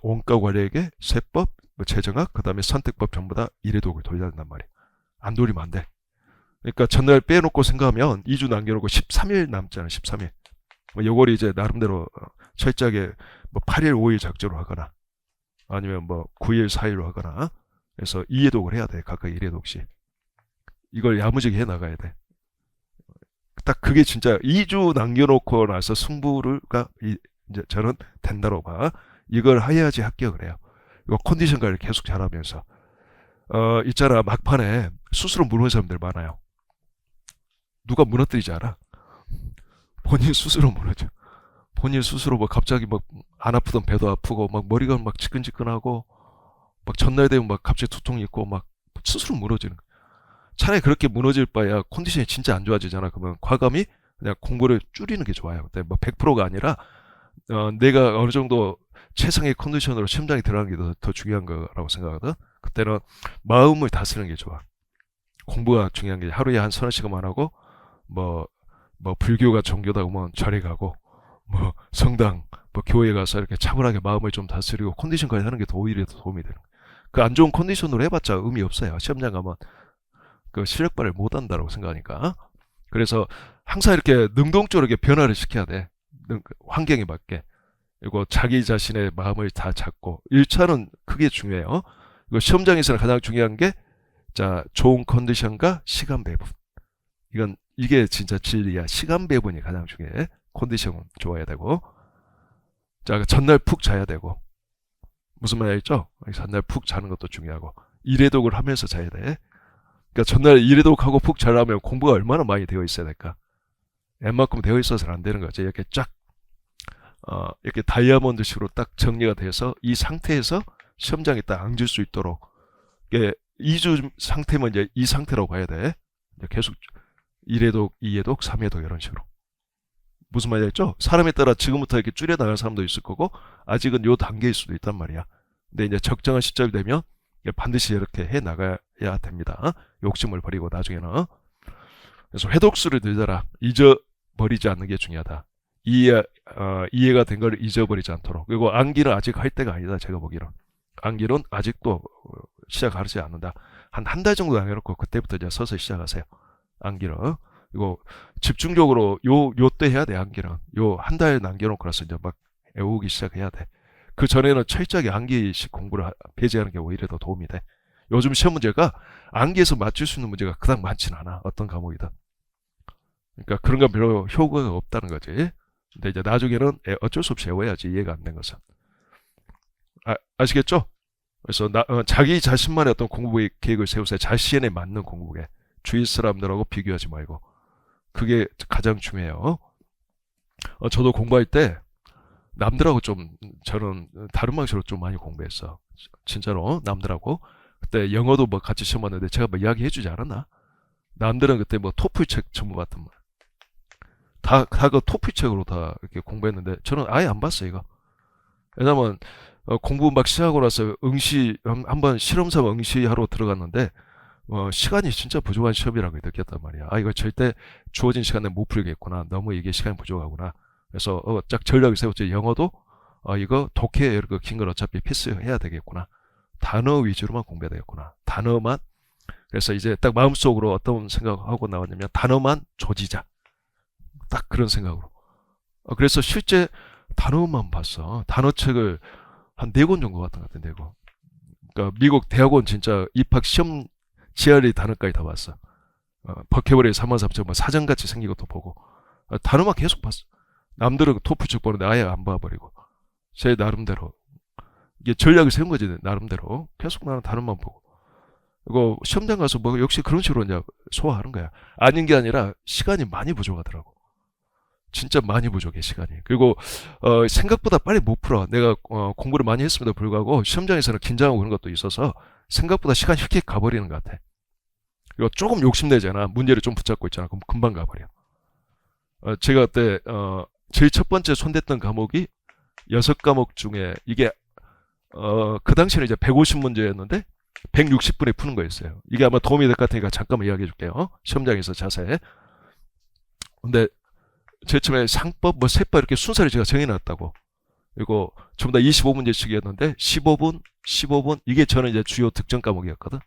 원가 관리에게 세법, 뭐 재정학, 그다음에 선택법 전부 다 1회독을 돌려야 된단 말이야. 안 돌리면 안 돼. 그러니까 전날 빼놓고 생각하면 2주 남겨놓고 13일 남잖아. 13일. 뭐 요걸 이제 나름대로 철저하게 뭐 8일 5일 작정으로 하거나 아니면 뭐 9일 4일로 하거나 그래서 2회독을 해야 돼. 각각 1회독씩. 이걸 야무지게 해 나가야 돼. 딱 그게 진짜 2주 남겨놓고 나서 승부가 이제 저는 된다고 봐. 이걸 해야지 합격을 해요. 이거 컨디션 관리 계속 잘하면서. 있잖아. 막판에 스스로 무너진 사람들 많아요. 누가 무너뜨리지 않아? 본인 스스로 무너져. 본인 스스로 뭐 갑자기 막 안 아프던 배도 아프고 막 머리가 막 지끈지끈하고 막 전날 되면 막 갑자기 두통 있고 막 스스로 무너지는 거야. 차라리 그렇게 무너질 바야 컨디션이 진짜 안 좋아지잖아. 그러면 과감히 그냥 공부를 줄이는 게 좋아요. 근데 뭐 100%가 아니라 내가 어느 정도 최상의 컨디션으로 시험장에 들어가는 게 더 중요한 거라고 생각하거든. 그때는 마음을 다스리는 게 좋아. 공부가 중요한 게 하루에 한 서너 시간만 하고 뭐 불교가 종교다 그러면 절에 가고 뭐 성당 뭐 교회 가서 이렇게 차분하게 마음을 좀 다스리고 컨디션까지 하는 게 더 오히려 더 도움이 되는 거야. 그 안 좋은 컨디션으로 해봤자 의미 없어요. 시험장 가면 그 실력 발휘 못 한다고 생각하니까. 그래서 항상 이렇게 능동적으로 이렇게 변화를 시켜야 돼. 환경에 맞게. 그리고 자기 자신의 마음을 다 잡고 1차는 크게 중요해요. 이거 시험장에서는 가장 중요한 게 자, 좋은 컨디션과 시간 배분. 이게 진짜 진리야. 시간 배분이 가장 중요해. 컨디션은 좋아야 되고. 자, 전날 푹 자야 되고. 무슨 말 알죠? 전날 푹 자는 것도 중요하고. 1회독을 하면서 자야 돼. 그러니까 전날 1회독하고 푹 자려면 공부가 얼마나 많이 되어 있어야 될까? 웬만큼 되어 있어서는 안 되는 거지. 이렇게 쫙, 이렇게 다이아몬드식으로 딱 정리가 돼서 이 상태에서 시험장에 딱 앉을 수 있도록. 이게 2주 상태면 이제 이 상태라고 봐야 돼. 계속 1회독, 2회독, 3회독 이런 식으로. 무슨 말이 겠죠? 사람에 따라 지금부터 이렇게 줄여나갈 사람도 있을 거고 아직은 요 단계일 수도 있단 말이야. 근데 이제 적정한 시점이 되면 반드시 이렇게 해 나가야 됩니다. 욕심을 버리고 나중에는. 그래서 회독수를 늘려라. 잊어버리지 않는 게 중요하다. 이해가 된 걸 잊어버리지 않도록. 그리고 암기는 아직 할 때가 아니다. 제가 보기로는. 암기는 아직도 시작하지 않는다. 한 달 정도 남겨놓고 그때부터 이제 서서히 시작하세요. 암기는. 이거 집중적으로 요때 해야 돼. 암기는. 요 한 달 남겨놓고 나서 이제 막 외우기 시작해야 돼. 그 전에는 철저하게 암기식 공부를 배제하는 게 오히려 더 도움이 돼. 요즘 시험 문제가 암기에서 맞출 수 있는 문제가 그닥 많지는 않아. 어떤 과목이든. 그러니까 그런 건 별로 효과가 없다는 거지. 근데 이제 나중에는 어쩔 수 없이 외워야지. 이해가 안 된 것은. 아시겠죠? 그래서 자기 자신만의 어떤 공부 계획을 세우세요. 자신에 맞는 공부에. 주위 사람들하고 비교하지 말고. 그게 가장 중요해요. 저도 공부할 때 남들하고 저는 다른 방식으로 좀 많이 공부했어. 진짜로 남들하고. 그때 영어도 뭐 같이 시험 봤는데 제가 뭐 이야기 해주지 않았나? 남들은 그때 뭐 토플 책 전부 봤단 말이야. 다 그 토플 책으로 다 이렇게 공부했는데 저는 아예 안 봤어 이거. 왜냐면 공부 막 시작하고 나서 한번 실험사 응시하러 들어갔는데 시간이 진짜 부족한 시험이라고 느꼈단 말이야. 이거 절대 주어진 시간에 못 풀겠구나. 너무 이게 시간이 부족하구나. 그래서 쫙 전략을 세웠지. 영어도 이거 독해 이렇게 긴 걸 어차피 필수해야 되겠구나. 단어 위주로만 공부해야 되겠구나. 단어만. 그래서 이제 딱 마음속으로 어떤 생각하고 나왔냐면 단어만 조지자. 딱 그런 생각으로. 그래서 실제 단어만 봤어. 단어책을 한 4권 정도 같은 것 같아. 4권. 그러니까 미국 대학원 진짜 입학 시험 GRE 단어까지 다 봤어. 버케버리 33,000번 사전같이 생긴 것도 보고. 단어만 계속 봤어. 남들은 토플 책 보는데 아예 안 봐버리고. 제 나름대로. 이게 전략을 세운 거지, 나름대로. 계속 나는 단어만 보고. 이거 시험장 가서 뭐 역시 그런 식으로 이제 소화하는 거야. 아닌 게 아니라 시간이 많이 부족하더라고. 진짜 많이 부족해, 시간이. 그리고 생각보다 빨리 못 풀어. 내가 공부를 많이 했음에도 불구하고 시험장에서는 긴장하고 그런 것도 있어서 생각보다 시간이 휙 가버리는 것 같아. 그리고 조금 욕심내잖아. 문제를 좀 붙잡고 있잖아. 그럼 금방 가버려. 제가 그때 제일 첫 번째 손댔던 과목이 6과목 중에 이게 그 당시에는 이제 150문제였는데 160분에 푸는 거였어요. 이게 아마 도움이 될 것 같으니까 잠깐만 이야기해 줄게요. 시험장에서 자세히. 근데 제일 처음에 상법, 뭐 세법 이렇게 순서를 제가 정해놨다고. 그리고 전부 다 25문제씩이었는데 15분, 15분 이게 저는 이제 주요 득점 과목이었거든.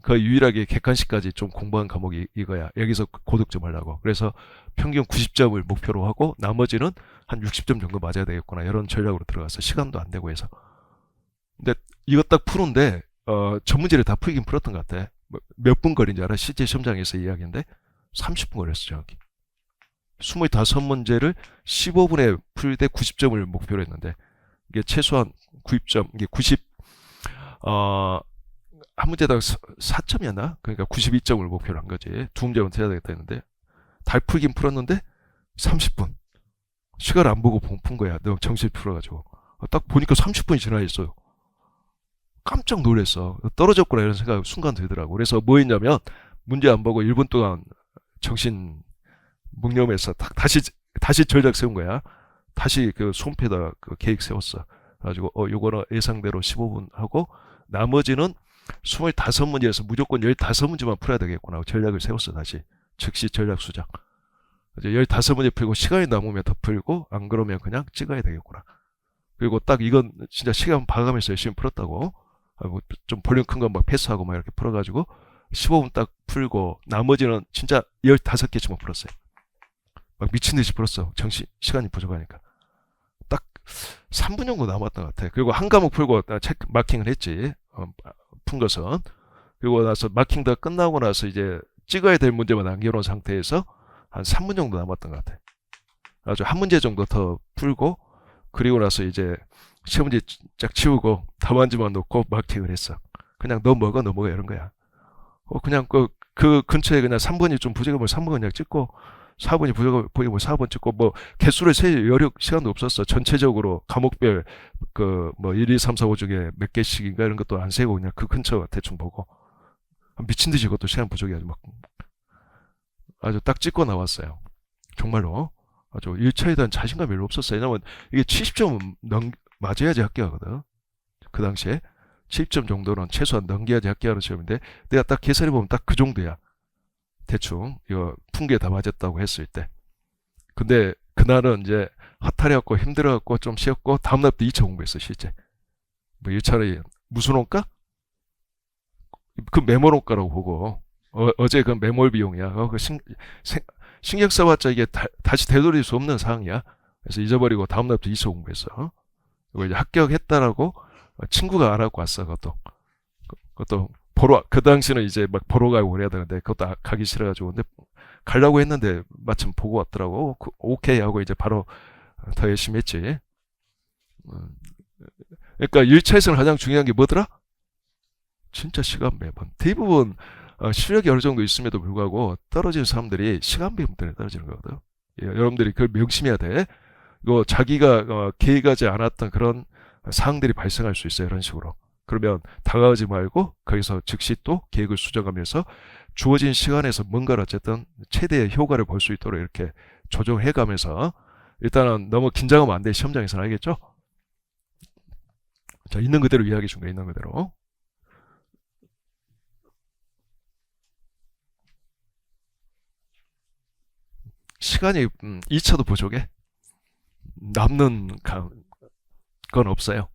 거의 유일하게 객관식까지 좀 공부한 과목이 이거야. 여기서 고득점 하려고. 그래서 평균 90점을 목표로 하고 나머지는 한 60점 정도 맞아야 되겠구나. 이런 전략으로 들어가서 시간도 안 되고 해서. 근데 이거 딱 푸는데 전 문제를 다 풀긴 풀었던 것 같아. 몇 분 걸린지 알아? 실제 시험장에서 이야기인데 30분 걸렸어 정확히. 25문제를 15분에 풀 때 90점을 목표로 했는데 이게 최소한 90점, 이게 90, 한 문제당 4점이었나? 그러니까 92점을 목표로 한 거지. 두 문제만 돼야 되겠다 했는데 다 풀긴 풀었는데 30분. 시간 안 보고 푼 거야. 너무 정신이 풀어가지고. 딱 보니까 30분이 지나 있어요. 깜짝 놀랐어. 떨어졌구나 이런 생각이 순간 들더라고. 그래서 뭐 했냐면 문제 안 보고 1분 동안 정신 묵념해서 다시 전략 세운 거야. 다시 그 손패에다 그 계획 세웠어. 그래가지고 요거는 예상대로 15분 하고 나머지는 25문제에서 무조건 15문제만 풀어야 되겠구나. 전략을 세웠어 다시. 즉시 전략 수정. 이제 15문제 풀고 시간이 남으면 더 풀고 안 그러면 그냥 찍어야 되겠구나. 그리고 딱 이건 진짜 시간 봐가면서 열심히 풀었다고. 좀 볼륨 큰 거 막 패스하고 막 이렇게 풀어가지고 15분 딱 풀고 나머지는 진짜 15개쯤 풀었어요. 막 미친 듯이 풀었어. 시간이 부족하니까. 딱 3분 정도 남았던 것 같아. 그리고 한 과목 풀고 체크 마킹을 했지. 푼 것은. 그리고 나서 마킹 다 끝나고 나서 이제 찍어야 될 문제만 남겨놓은 상태에서 한 3분 정도 남았던 것 같아. 아주 한 문제 정도 더 풀고 그리고 나서 이제 시험지 쫙 치우고 답안지만 놓고 마킹을 했어. 그냥 너 먹어 이런 거야. 그냥 그 근처에 그냥 3번이 좀 부족하면 3번 그냥 찍고 4번이 부족하면 4번 찍고 뭐 개수를 셀 여력 시간도 없었어. 전체적으로 과목별 그 뭐 1, 2, 3, 4, 5 중에 몇 개씩인가 이런 것도 안 세고 그냥 그 근처 대충 보고 미친 듯이 그것도 시간 부족해가지고 막 아주 딱 찍고 나왔어요. 정말로 아주 1차에 대한 자신감이 별로 없었어요. 왜냐면 이게 70점 맞아야지 합격하거든. 그 당시에 70점 정도는 최소한 넘겨야지 합격하는 시험인데 내가 딱 계산해보면 딱 그 정도야. 대충 이거 푼 게 다 맞았다고 했을 때. 근데 그날은 이제 허탈해갖고 힘들어갖고 좀 쉬었고 다음날부터 2차 공부했어 실제. 뭐 1차를 무슨 원가? 그 메모 원가라고 보고 어제 그 메모일 비용이야. 신경 써봤자 이게 다시 되돌릴 수 없는 사항이야. 그래서 잊어버리고 다음날부터 2차 공부했어. 이거 이제 합격했다라고 친구가 알아갖고 왔어. 그것도 보러, 그 당시는 이제 막 보러 가고 그래야 되는데 그것도 가기 싫어가지고 근데 가려고 했는데 마침 보고 왔더라고. 오케이 하고 이제 바로 더 열심히 했지. 그러니까 1차에서는 가장 중요한 게 뭐더라? 진짜 시간 매번. 대부분 실력이 어느 정도 있음에도 불구하고 떨어지는 사람들이 시간 배분 때문에 떨어지는 거거든. 예, 여러분들이 그걸 명심해야 돼. 이거 자기가 계획하지 않았던 그런 사항들이 발생할 수 있어요. 이런 식으로. 그러면 당황하지 말고 거기서 즉시 또 계획을 수정하면서 주어진 시간에서 뭔가를 어쨌든 최대의 효과를 볼 수 있도록 이렇게 조정해 가면서 일단은 너무 긴장하면 안 돼. 시험장에서는 알겠죠? 자, 있는 그대로 이야기해 준 거야. 있는 그대로. 시간이 2차도 부족해. 남는 건 없어요.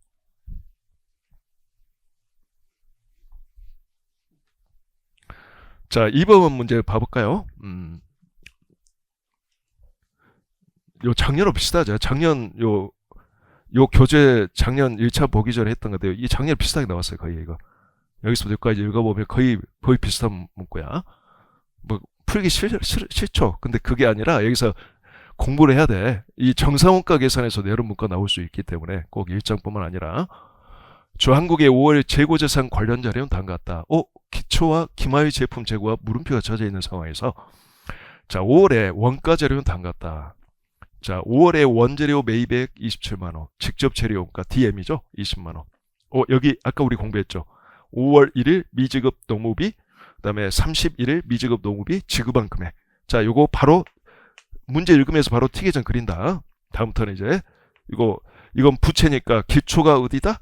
자, 2번 문제 봐볼까요? 요 작년하고 비슷하죠. 요 교재 작년 1차 보기 전에 했던 건데요. 이 작년 비슷하게 나왔어요. 거의 이거. 여기서부터 여기까지 읽어보면 거의 비슷한 문구야. 뭐, 풀기 싫죠. 근데 그게 아니라 여기서 공부를 해야 돼. 이 정상원가 계산에서 내는 문과 나올 수 있기 때문에 꼭 1장뿐만 아니라 주한국의 5월 재고재산 관련 자료는 다음 같다. 기초와 기마의 제품 재고와 물음표가 젖어 있는 상황에서 자, 5월에 원가 재료는 담갔다. 자, 5월에 원재료 매입액 27만원, 직접 재료 원가 DM이죠? 20만원. 여기 아까 우리 공부했죠? 5월 1일 미지급 농무비, 그 다음에 31일 미지급 농무비 지급한 금액. 자, 요거 바로 문제 읽으면서 바로 티계전 그린다. 다음부터는 이제 이건 부채니까 기초가 어디다?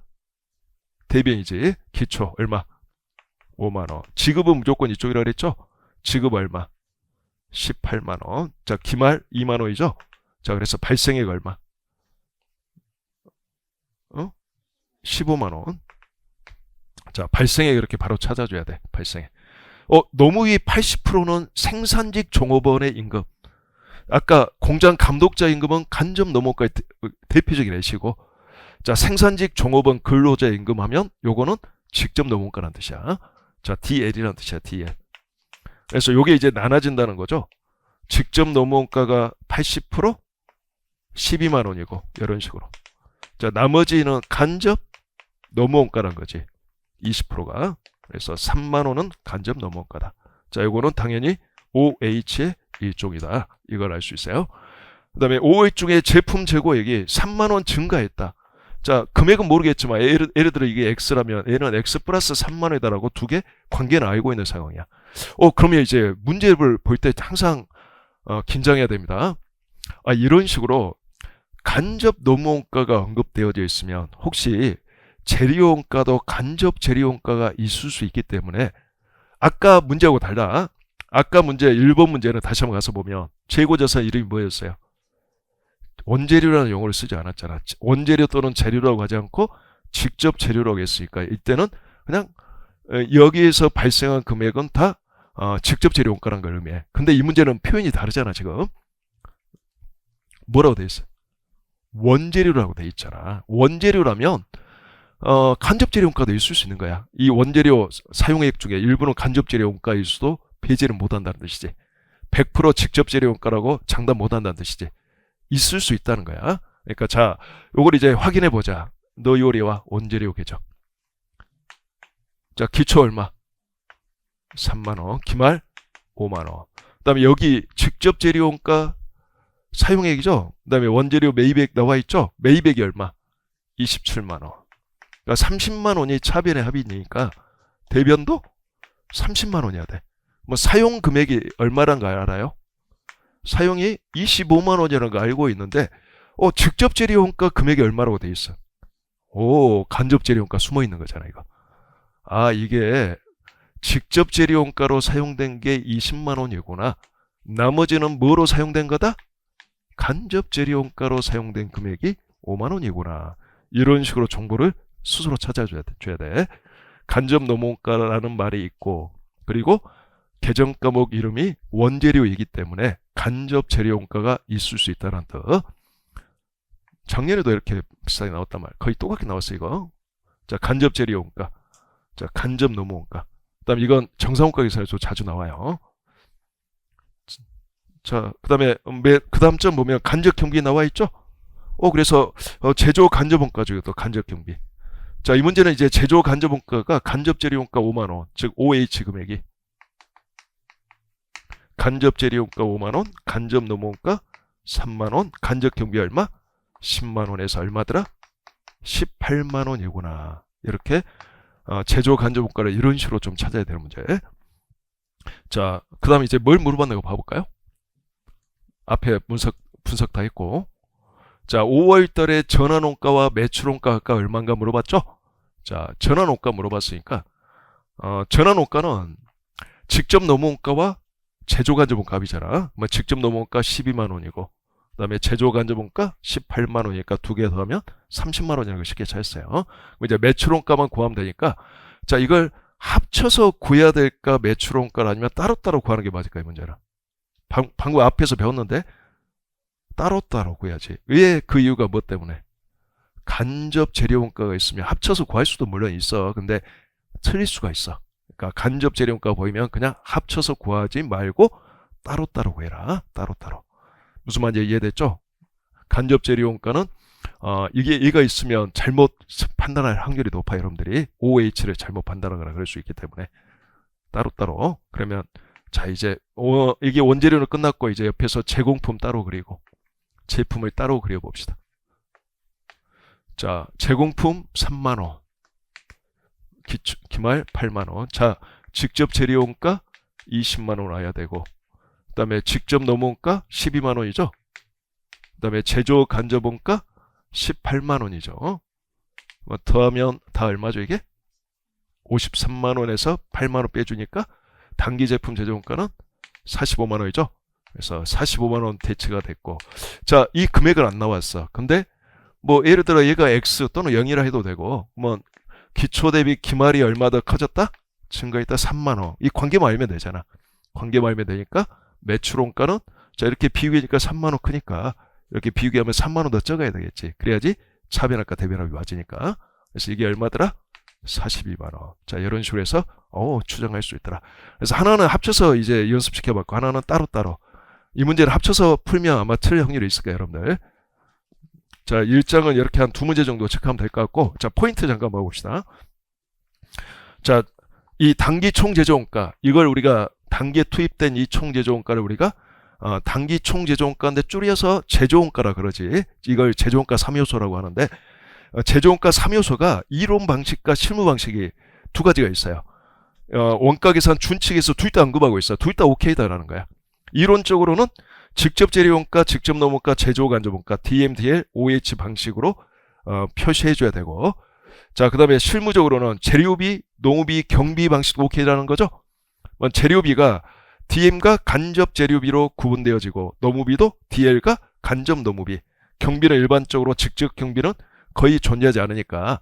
대변이지. 기초 얼마? 5만원. 지급은 무조건 이쪽이라 그랬죠? 지급 얼마? 18만원. 자, 기말 2만원이죠? 자, 그래서 발생액 얼마? 15만원. 자, 발생액 이렇게 바로 찾아줘야 돼. 발생액. 노무위 80%는 생산직 종업원의 임금. 아까 공장 감독자 임금은 간접 노무원가의 대표적인 예시고, 자, 생산직 종업원 근로자 임금 하면 요거는 직접 노무원가라는 뜻이야. 자, DL이라는 뜻이야. DL. 그래서 요게 이제 나눠진다는 거죠. 직접 노무원가가 80%, 12만 원이고 이런 식으로. 자, 나머지는 간접 노무원가란 거지. 20%가. 그래서 3만 원은 간접 노무원가다. 자, 요거는 당연히 OH의 일종이다. 이걸 알 수 있어요. 그 다음에 OH 중에 제품 재고액이 3만 원 증가했다. 자, 금액은 모르겠지만 예를 들어 이게 X라면 얘는 X 플러스 3만 원이다라고 두 개 관계는 알고 있는 상황이야. 그러면 이제 문제를 볼 때 항상 긴장해야 됩니다. 이런 식으로 간접 노무원가가 언급되어져 있으면 혹시 재료원가도 간접 재료원가가 있을 수 있기 때문에 아까 문제하고 달라. 아까 문제 1번 문제는 다시 한번 가서 보면 재고자산 이름이 뭐였어요? 원재료라는 용어를 쓰지 않았잖아. 원재료 또는 재료라고 하지 않고 직접 재료라고 했으니까 이때는 그냥 여기에서 발생한 금액은 다 직접 재료 원가라는 걸 의미해. 근데 이 문제는 표현이 다르잖아. 지금 뭐라고 돼 있어? 원재료라고 돼 있잖아. 원재료라면 간접 재료 원가도 있을 수 있는 거야. 이 원재료 사용액 중에 일부는 간접 재료 원가일 수도 배제를 못한다는 뜻이지. 100% 직접 재료 원가라고 장담 못한다는 뜻이지. 있을 수 있다는 거야. 그러니까 자, 요걸 이제 확인해 보자. 너 요리와 원재료 계정. 자, 기초 얼마? 3만원. 기말 5만원. 그 다음에 여기 직접 재료 원가 사용액이죠. 그 다음에 원재료 매입액 나와 있죠. 매입액이 얼마? 27만원. 그러니까 30만원이 차변의 합의니까 대변도 30만원이어야 돼. 뭐 사용 금액이 얼마란 거 알아요? 사용이 25만 원이라는 거 알고 있는데 직접 재료 원가 금액이 얼마라고 돼 있어? 간접 재료 원가 숨어 있는 거잖아, 이거. 이게 직접 재료 원가로 사용된 게 20만 원이구나. 나머지는 뭐로 사용된 거다? 간접 재료 원가로 사용된 금액이 5만 원이구나. 이런 식으로 정보를 스스로 찾아줘야 돼. 간접 노무원가라는 말이 있고, 그리고 계정 과목 이름이 원재료이기 때문에 간접 재료 원가가 있을 수 있다는 뜻. 작년에도 이렇게 비슷하게 나왔단 말이야. 거의 똑같게 나왔어, 이거. 자, 간접 재료 원가. 자, 간접 노무 원가. 그 다음에 이건 정상원가 계산에서 자주 나와요. 자, 그 다음에 그 다음 점 보면 간접 경비 나와 있죠? 그래서 제조 간접 원가 중에 또 간접 경비. 자, 이 문제는 이제 제조 간접 원가가 간접 재료 원가 5만 원, 즉 OH 금액이 간접 재료 원가 5만 원, 간접 노무 원가 3만 원, 간접 경비 얼마? 10만 원에서 얼마더라? 18만 원이구나. 이렇게 제조 간접 원가를 이런 식으로 좀 찾아야 되는 문제. 자, 그 다음에 이제 뭘 물어봤는가 봐볼까요? 앞에 분석 다 했고. 자, 5월 달에 전환원가와 매출원가가 얼마인가 물어봤죠? 자, 전환원가 물어봤으니까 전환원가는 직접 노무원가와 제조간접원가 합이잖아. 직접 노무원가 12만 원이고 그 다음에 제조간접원가 18만 원이니까 두 개 더하면 30만 원이라는 걸 쉽게 찾았어요. 이제 매출원가만 구하면 되니까 자, 이걸 합쳐서 구해야 될까 매출원가를 아니면 따로따로 구하는 게 맞을까 이 문제는. 방금 앞에서 배웠는데 따로따로 구해야지. 왜? 그 이유가 뭐 때문에? 간접 재료원가가 있으면 합쳐서 구할 수도 물론 있어. 근데 틀릴 수가 있어. 그러니까 간접 재료원가 보이면 그냥 합쳐서 구하지 말고 따로따로 구해라. 따로따로. 무슨 말인지 이해됐죠? 간접 재료원가는 얘가 있으면 잘못 판단할 확률이 높아요. 여러분들이 OH를 잘못 판단하거나 그럴 수 있기 때문에 따로따로. 그러면 자, 이제 이게 원재료는 끝났고 이제 옆에서 제공품 따로 그리고 제품을 따로 그려봅시다. 자, 제공품 3만원, 기말 8만원. 자, 직접 재료원가 20만원 와야 되고, 그 다음에 직접 넘어온가 12만원이죠. 그 다음에 제조 간접원가 18만원이죠. 더하면 다 얼마죠 이게? 53만원에서 8만원 빼주니까 단기 제품 제조원가는 45만원이죠. 그래서 45만원 대체가 됐고, 자, 이 금액은 안 나왔어. 근데 뭐 예를 들어 얘가 X 또는 0이라 해도 되고, 뭐 기초 대비 기말이 얼마 더 커졌다? 증가했다 3만원. 이 관계만 알면 되잖아. 관계만 알면 되니까 매출원가는, 자, 이렇게 비교하니까 3만원 크니까 이렇게 비교하면 3만원 더 적어야 되겠지. 그래야지 차변압과 대변압이 맞으니까. 그래서 이게 얼마더라? 42만원. 자, 이런 식으로 해서 추정할 수 있더라. 그래서 하나는 합쳐서 이제 연습시켜봤고, 하나는 따로따로. 이 문제를 합쳐서 풀면 아마 틀릴 확률이 있을 거예요, 여러분들. 자, 1장은 이렇게 한 2문제 정도 체크하면 될 것 같고, 자, 포인트 잠깐 봐봅시다. 자, 이 단기 총제조원가, 이걸 우리가 단기에 투입된 이 총제조원가를 우리가 단기 총제조원가인데 줄여서 제조원가라 그러지. 이걸 제조원가 3요소라고 하는데, 제조원가 3요소가 이론 방식과 실무 방식이 두 가지가 있어요. 원가 계산 준칙에서 둘 다 언급하고 있어요. 둘 다 오케이다라는 거야. 이론적으로는 직접 재료원가, 직접 넘어가, 제조 간접원가, DMDL, OH 방식으로 표시해줘야 되고, 자, 그 다음에 실무적으로는 재료비, 농업비, 경비 방식 오케이라는 거죠. 재료비가 DM과 간접 재료비로 구분되어지고, 농업비도 DL과 간접 농업비, 경비는 일반적으로 직접 경비는 거의 존재하지 않으니까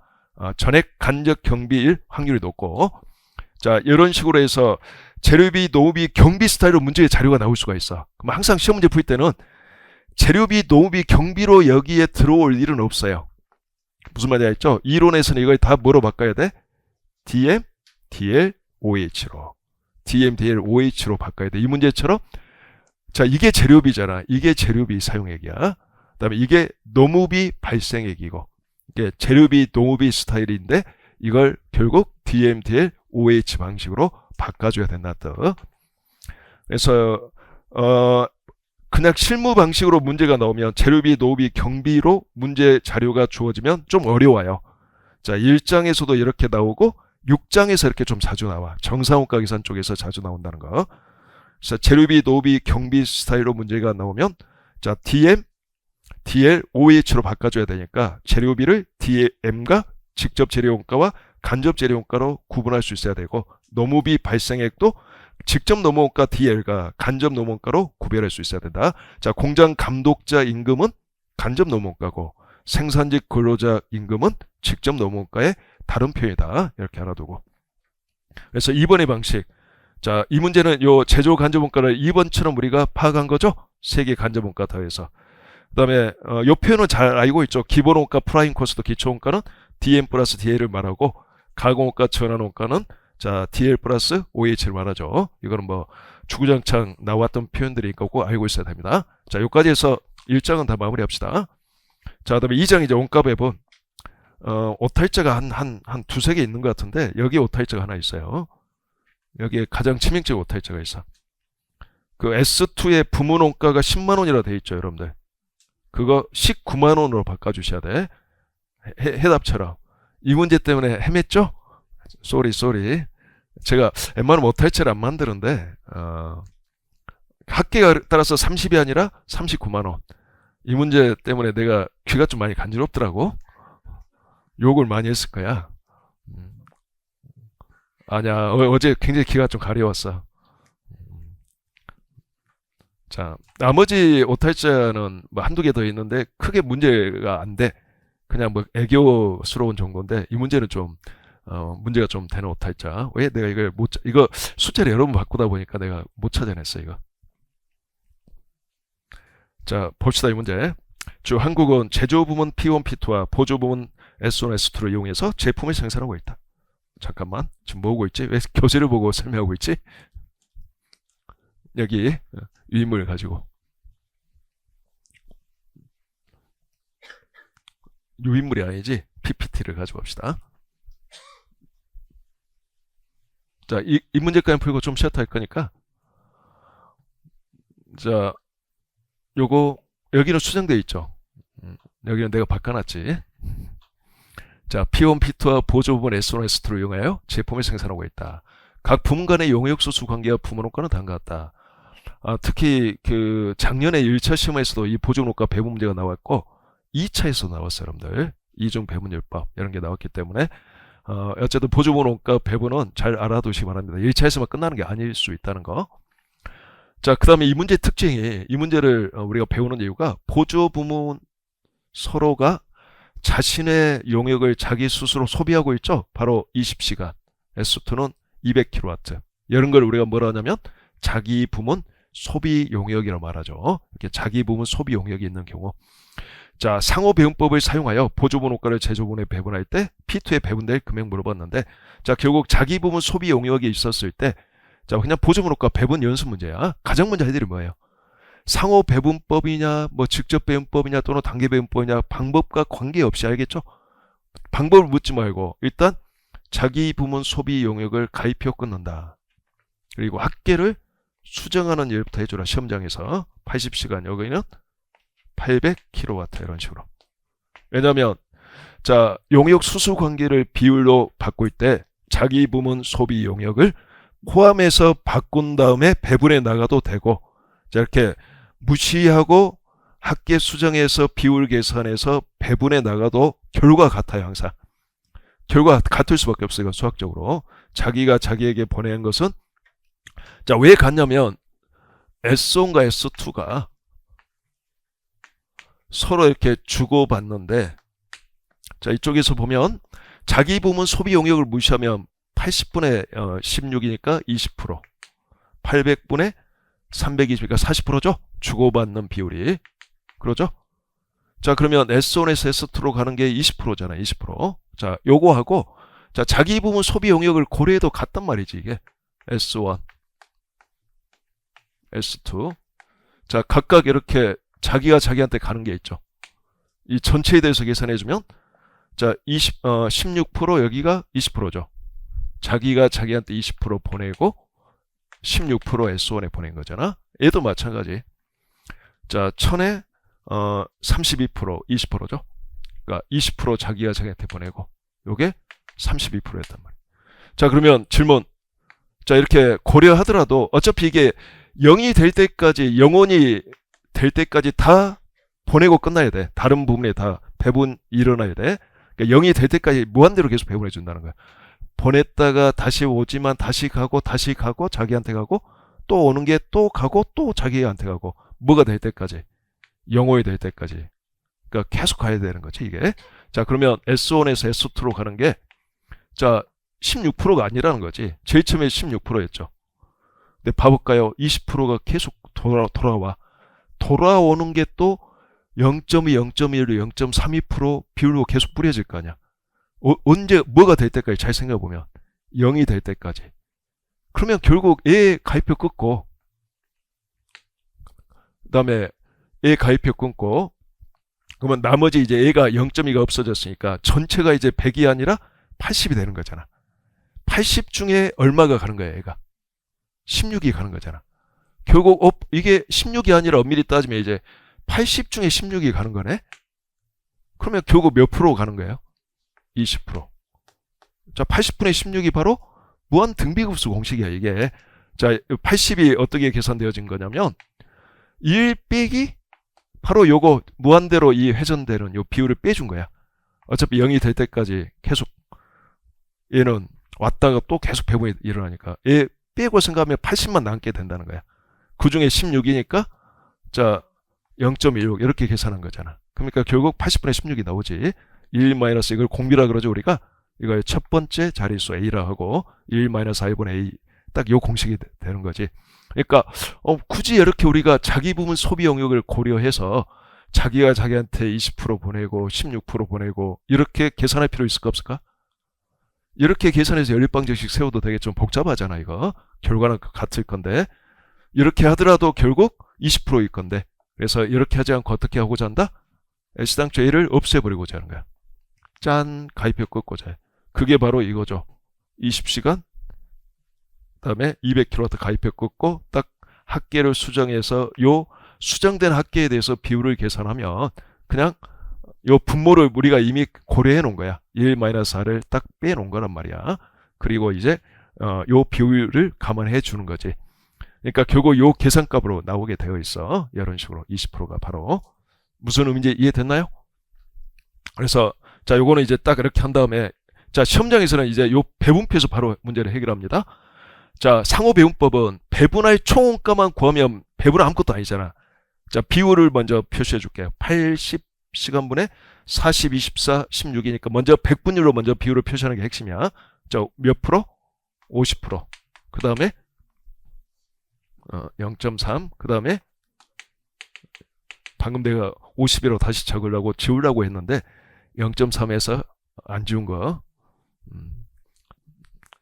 전액 간접 경비일 확률이 높고, 자, 이런 식으로 해서 재료비, 농업비, 경비 스타일로 문제의 자료가 나올 수가 있어. 그럼 항상 시험 문제 풀 때는 재료비, 농업비, 경비로 여기에 들어올 일은 없어요. 무슨 말이야 했죠? 이론에서는 이걸 다 뭐로 바꿔야 돼? DM, DL, OH로. DM, DL, OH로 바꿔야 돼. 이 문제처럼, 자, 이게 재료비잖아. 이게 재료비 사용액이야. 그 다음에 이게 농업비 발생액이고, 이게 재료비, 농업비 스타일인데 이걸 결국 DM, DL, OH 방식으로 바꿔줘야 된다 뜻. 그래서 그냥 실무 방식으로 문제가 나오면 재료비, 농업비, 경비로 문제 자료가 주어지면 좀 어려워요. 자, 1장에서도 이렇게 나오고 6장에서 이렇게 좀 자주 나와. 정상원가 계산 쪽에서 자주 나온다는 거. 그래서 재료비, 농업비, 경비 스타일로 문제가 나오면, 자, DM, DL, OH로 바꿔줘야 되니까 재료비를 DM과 직접 재료원가와 간접 재료원가로 구분할 수 있어야 되고, 농업비 발생액도 직접 농업원가 DL과 간접 농업원가로 구별할 수 있어야 된다. 자, 공장 감독자 임금은 간접 농업원가고, 생산직 근로자 임금은 직접 농업원가의 다른 표현이다. 이렇게 알아두고. 그래서 2번의 방식. 자, 이 문제는 요 제조 간접원가를 2번처럼 우리가 파악한 거죠. 세 개 간접원가 더해서. 그 다음에 요 표현은 잘 알고 있죠. 기본원가 프라임 코스트 기초원가는 DM 플러스 DL을 말하고, 가공원가 전환원가는 자, DL 플러스 OH를 말하죠. 이거는 뭐 주구장창 나왔던 표현들이 있고 알고 있어야 됩니다. 자, 여기까지 해서 1장은 다 마무리합시다. 자, 그 다음에 2장 이제 원가 배분. 오탈자가 한 두세 개 있는 것 같은데, 여기 오탈자가 하나 있어요. 여기에 가장 치명적 오탈자가 있어. 그 S2의 부문 원가가 10만원이라 돼 있죠, 여러분들. 그거 19만원으로 바꿔주셔야 돼. 해답처럼. 이 문제 때문에 헤맸죠? 쏘리. 제가 웬만하면 오탈자를 안 만드는데, 합계가 따라서 30이 아니라 39만원. 이 문제 때문에 내가 귀가 좀 많이 간지럽더라고. 욕을 많이 했을 거야. 아니야, 어제 굉장히 귀가 좀 가려웠어. 자, 나머지 오탈자는 뭐 한두 개 더 있는데 크게 문제가 안 돼. 그냥 뭐 애교스러운 정도인데, 이 문제는 좀 문제가 좀 되는 오탈자. 왜 내가 이걸 이거 숫자를 여러 번 바꾸다 보니까 내가 못 찾아냈어, 이거. 자, 봅시다, 이 문제. 한국은 제조부문 P1, P2와 보조부문 S1, S2를 이용해서 제품을 생산하고 있다. 잠깐만, 지금 뭐 하고 있지? 왜 교재를 보고 설명하고 있지? 여기 유인물을 가지고. 유인물이 아니지, PPT를 가지고 합시다. 자, 이 문제까지 풀고 좀 쉬었다 할 거니까 자, 요거 여기는 수정되어 있죠. 여기는 내가 바꿔놨지. 자, P1, P2와 보조 부분 S1, S2를 이용하여 제품을 생산하고 있다. 각 부문 간의 용역 수수 관계와 부문 원가는 다른 것 같다. 특히 그 작년에 1차 시험에서도 이 보조 원가 배분 문제가 나왔고 2차에서 나왔어요, 여러분들. 이중 배분율법 이런 게 나왔기 때문에 어쨌든 보조 부문 원가 배분은 잘 알아두시기 바랍니다. 1차에서만 끝나는 게 아닐 수 있다는 거. 자, 그 다음에 이 문제 특징이, 이 문제를 우리가 배우는 이유가 보조 부문 서로가 자신의 용역을 자기 스스로 소비하고 있죠. 바로 20시간. S2는 200kW. 이런 걸 우리가 뭐라 하냐면 자기 부문 소비 용역이라고 말하죠. 이렇게 자기 부문 소비 용역이 있는 경우. 자, 상호 배분법을 사용하여 보조 부문 원가를 제조 부문에 배분할 때 P2에 배분될 금액 물어봤는데, 자, 결국 자기 부문 소비 용역이 있었을 때, 자, 그냥 보조 부문 원가 배분 연습 문제야. 가장 먼저 해드릴 뭐예요? 상호 배분법이냐, 뭐 직접 배분법이냐, 또는 단계 배분법이냐, 방법과 관계없이, 알겠죠? 방법을 묻지 말고 일단 자기 부문 소비 용역을 가입표 끊는다. 그리고 합계를 수정하는 일부터 해주라. 시험장에서 80시간, 여기는 800kW 이런 식으로. 왜냐하면 자, 용역 수수 관계를 비율로 바꿀 때 자기 부문 소비 용역을 포함해서 바꾼 다음에 배분해 나가도 되고, 자, 이렇게 무시하고 합계 수정해서 비율 계산해서 배분해 나가도 결과 같아요. 항상 결과 같을 수밖에 없어요. 수학적으로 자기가 자기에게 보낸 것은, 자, 왜 같냐면 S1과 S2가 서로 이렇게 주고받는데, 자, 이쪽에서 보면 자기 부문 소비 용역을 무시하면 80분의 16이니까 20%, 800분의 320이니까 40%죠. 주고받는 비율이. 그러죠? 자, 그러면 S1에서 S2로 가는 게 20%잖아요. 20%. 자, 요거하고, 자, 자기 부문 소비 용역을 고려해도 같단 말이지, 이게. S1, S2. 자, 각각 이렇게 자기가 자기한테 가는 게 있죠. 이 전체에 대해서 계산해주면, 자, 16% 여기가 20%죠. 자기가 자기한테 20% 보내고 16% S1에 보낸 거잖아. 얘도 마찬가지. 자, 1000에 32%, 20%죠. 그러니까 20% 자기가 자기한테 보내고 요게 32%였단 말이에요. 자, 그러면 질문. 자, 이렇게 고려하더라도 어차피 이게 0이 될 때까지, 영원히 될 때까지 다 보내고 끝나야 돼. 다른 부분에 다 배분 일어나야 돼. 그러니까 0이 될 때까지 무한대로 계속 배분해 준다는 거야. 보냈다가 다시 오지만 다시 가고 자기한테 가고 또 오는 게 또 가고 또 자기한테 가고, 뭐가 될 때까지, 영호이 될 때까지. 그러니까 계속 가야 되는 거지, 이게. 자, 그러면 S1에서 S2로 가는 게, 자, 16%가 아니라는 거지. 제일 처음에 16%였죠. 근데 봐볼까요? 20%가 계속 돌아와. 돌아오는 게 또 0.2, 0.1, 0.32% 비율로 계속 뿌려질 거 아니야. 언제, 뭐가 될 때까지, 잘 생각해보면 0이 될 때까지. 그러면 결국 A 가입표 끊고, 그 다음에 A 가입표 끊고, 그러면 나머지 이제 A가 0.2가 없어졌으니까 전체가 이제 100이 아니라 80이 되는 거잖아. 80 중에 얼마가 가는 거야, A가? 16이 가는 거잖아. 결국 이게 16이 아니라 엄밀히 따지면 이제 80 중에 16이 가는 거네. 그러면 결국 몇 프로 가는 거예요? 20%. 자, 80분의 16이 바로 무한 등비급수 공식이야, 이게. 자, 80이 어떻게 계산되어진 거냐면 1 빼기 바로 요거 무한대로 이 회전되는 요 비율을 빼준 거야. 어차피 0이 될 때까지 계속 얘는 왔다가 또 계속 배분이 일어나니까 얘 빼고 생각하면 80만 남게 된다는 거야. 그 중에 16이니까 자, 0.16 이렇게 계산한 거잖아. 그러니까 결국 80분의 16이 나오지. 1 마이너스 이걸 공비라 그러죠, 우리가. 이걸 첫 번째 자릿수 A라 하고 1 마이너스 4분의 A, 딱 요 공식이 되는 거지. 그러니까 굳이 이렇게 우리가 자기 부문 소비 영역을 고려해서 자기가 자기한테 20% 보내고 16% 보내고 이렇게 계산할 필요 있을까 없을까? 이렇게 계산해서 연립방정식 세워도 되게 좀 복잡하잖아, 이거. 결과는 같을 건데. 이렇게 하더라도 결국 20%일 건데. 그래서 이렇게 하지 않고 어떻게 하고자 한다? S당초 A를 없애버리고자 하는 거야. 짠, 가입표 끊고자 해. 그게 바로 이거죠. 20시간, 그 다음에 200kW 가입표 끊고 딱 합계를 수정해서 요 수정된 합계에 대해서 비율을 계산하면 그냥 요 분모를 우리가 이미 고려해 놓은 거야. 1-4를 딱 빼 놓은 거란 말이야. 그리고 이제 요 비율을 감안해 주는 거지. 그러니까 결국 요 계산값으로 나오게 되어 있어. 이런 식으로 20%가 바로. 무슨 의미인지 이해됐나요? 그래서 자, 요거는 이제 딱 이렇게 한 다음에 자, 시험장에서는 이제 요 배분표에서 바로 문제를 해결합니다. 자, 상호 배분법은 배분할 총원가만 구하면 배분은 아무것도 아니잖아. 자, 비율을 먼저 표시해 줄게요. 80시간분의 40, 24, 16이니까 먼저 100분율로 먼저 비율을 표시하는 게 핵심이야. 자, 몇 프로? 50%. 그 다음에 0.3. 그 다음에 방금 내가 50으로 다시 적으려고 지우려고 했는데 0.3에서 안 지운 거.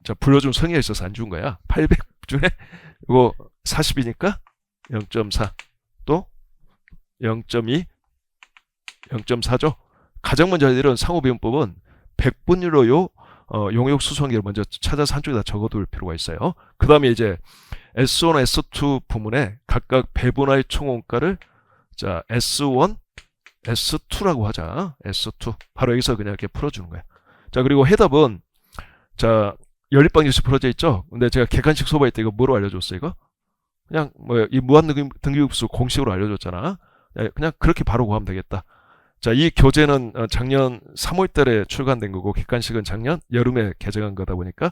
자, 불러준 성의가 있어서 안 지운 거야. 800 중에 이거 40이니까 0.4. 또 0.2, 0.4죠. 가장 먼저 해야 되는 상호배분법은 100분율로 요 용역 수송기를 먼저 찾아서 한쪽에다 적어둘 필요가 있어요. 그 다음에 이제 S1, S2 부문에 각각 배분할 총원가를 자, S1, S2라고 하자. S2. 바로 여기서 그냥 이렇게 풀어주는 거야. 자, 그리고 해답은 자, 연립방정식 풀어져 있죠? 근데 제가 객관식 소바일 때 이거 뭐로 알려줬어, 이거? 그냥 뭐 이 무한등기급수 공식으로 알려줬잖아. 그냥 그렇게 바로 구하면 되겠다. 자, 이 교재는 작년 3월 달에 출간된 거고 객관식은 작년 여름에 개정한 거다 보니까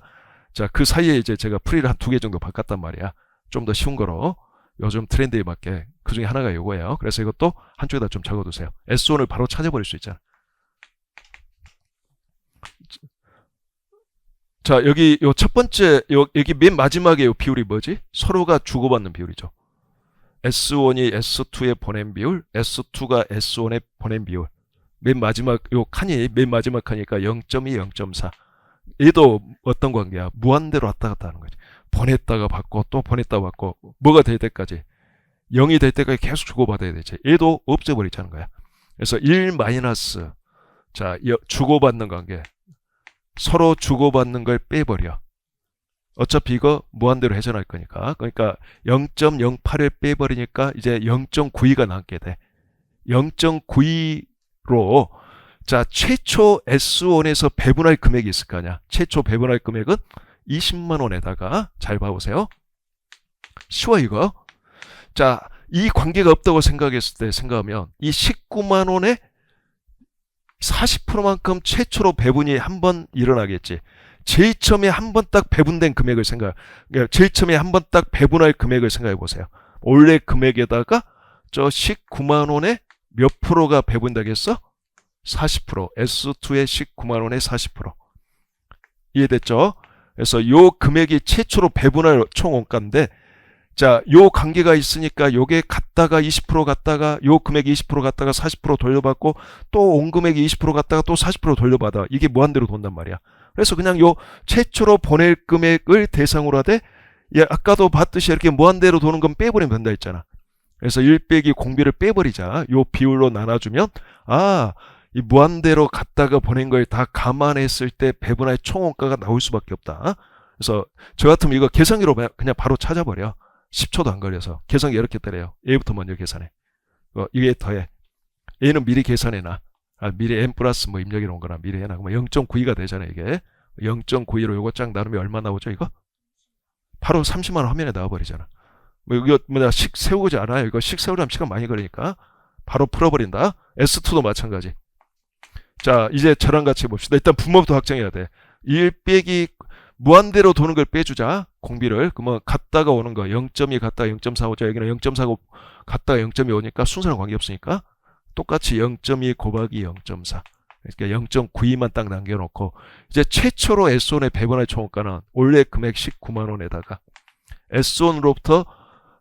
자, 그 사이에 이제 제가 풀이를 한 2개 정도 바꿨단 말이야. 좀 더 쉬운 거로 요즘 트렌드에 맞게 그 중에 하나가 이거예요. 그래서 이것도 한쪽에다 좀 적어두세요. S1을 바로 찾아버릴 수 있잖아. 자, 여기 요 첫 번째 여기 맨 마지막에 요 비율이 뭐지? 서로가 주고받는 비율이죠. S1이 S2에 보낸 비율, S2가 S1에 보낸 비율. 맨 마지막 요 칸이 맨 마지막 칸이니까 0.2, 0.4. 얘도 어떤 관계야? 무한대로 왔다 갔다 하는 거지. 보냈다가 받고 또 보냈다가 받고 뭐가 될 때까지 0이 될 때까지 계속 주고받아야 되지. 얘도 없애버리자는 거야. 그래서 1 마이너스 자, 주고받는 관계. 서로 주고받는 걸 빼버려. 어차피 이거 무한대로 회전할 거니까. 그러니까 0.08을 빼버리니까 이제 0.92가 남게 돼. 0.92로 자, 최초 S1에서 배분할 금액이 있을 거 아니야. 최초 배분할 금액은 20만 원에다가 잘 봐보세요. 쉬워 이거. 자, 이 관계가 없다고 생각했을 때 생각하면 이 19만 원에 40%만큼 최초로 배분이 한 번 일어나겠지. 제일 처음에 한 번 딱 배분된 금액을 그러니까 제일 처음에 한 번 딱 배분할 금액을 생각해 보세요. 원래 금액에다가 저 19만 원에 몇 프로가 배분되겠어? 40%. S2에 19만 원에 40%. 이해됐죠? 그래서 요 금액이 최초로 배분할 총 원가인데 자, 요 관계가 있으니까 요게 갔다가 20% 갔다가 요 금액이 20% 갔다가 40% 돌려받고 또 온 금액이 20% 갔다가 또 40% 돌려받아. 이게 무한대로 돈단 말이야. 그래서 그냥 요 최초로 보낼 금액을 대상으로 하되 아까도 봤듯이 이렇게 무한대로 도는 건 빼버리면 된다 했잖아. 그래서 1 빼기 공비를 빼버리자. 요 비율로 나눠주면 이 무한대로 갔다가 보낸 걸 다 감안했을 때 배분할 총원가가 나올 수밖에 없다. 그래서 저 같으면 이거 계산기로 그냥 바로 찾아버려. 10초도 안 걸려서. 계산기 이렇게 때려요. A부터 먼저 계산해. 이게 더해. A는 미리 계산해놔. 미리 n 플러스 뭐 입력해 놓은 거나 미리 해놔. 그러면 0.92가 되잖아, 이게. 0.92로 요거 쫙 나누면 얼마 나오죠, 이거? 바로 30만 원 화면에 나와버리잖아. 이거 식 세우지 않아요. 이거 식 세우려면 시간 많이 걸리니까 바로 풀어버린다. S2도 마찬가지. 자, 이제 저랑 같이 봅시다. 일단 분모부터 확정해야 돼. 1 빼기 무한대로 도는 걸 빼주자. 공비를. 그러면 갔다가 오는 거 0.2 갔다가 0.4 오죠. 여기는 0.4고 갔다가 0.2 오니까 순서랑 관계없으니까 똑같이 0.2 곱하기 0.4. 그러니까 0.92만 딱 남겨놓고 이제 최초로 S1에 배분할 총원가는 원래 금액 19만 원에다가 S1으로부터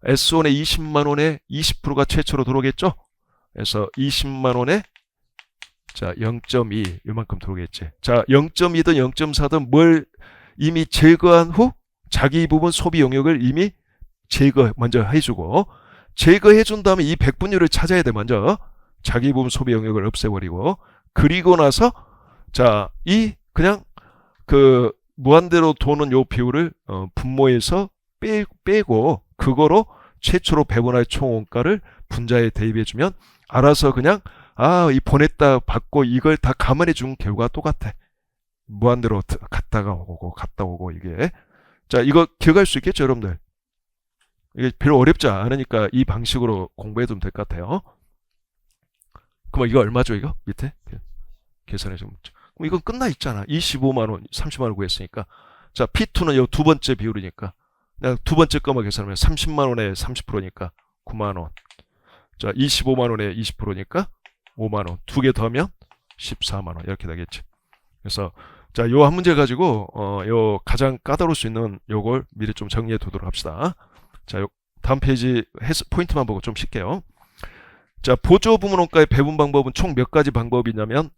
S1에 20만 원에 20%가 최초로 들어오겠죠. 그래서 20만 원에 자 0.2 이만큼 들어오겠지. 자 0.2든 0.4든 뭘 이미 제거한 후 자기 부분 소비 용역을 이미 먼저 해주고 제거해준 다음에 이 백분율을 찾아야 돼. 먼저 자기 부분 소비 용역을 없애버리고 그리고 나서 자 그냥 그 무한대로 도는 요 비율을 분모에서 빼고 그거로 최초로 배분할 총 원가를 분자에 대입해주면 알아서 그냥 이 보냈다 받고 이걸 다 감안해 준 결과가 똑같아. 무한대로 갔다가 오고 이게. 자, 이거 기억할 수 있겠죠, 여러분들? 이게 별로 어렵지 않으니까 이 방식으로 공부해두면 될 것 같아요. 그럼 이거 얼마죠, 이거? 밑에? 계산해 주면. 그럼 이건 끝나 있잖아. 25만원, 30만원 구했으니까. 자, P2는 이 두 번째 비율이니까. 그냥 두 번째 거만 계산하면 30만원에 30%니까 9만원. 자, 25만원에 20%니까 5만원. 두 개 더하면 14만원. 이렇게 되겠지. 그래서, 자, 요 한 문제 가지고, 요 가장 까다로울 수 있는 요걸 미리 좀 정리해 두도록 합시다. 자, 요 다음 페이지 포인트만 보고 좀 쉴게요. 자, 보조부문원가의 배분 방법은 총 몇 가지 방법이 있냐면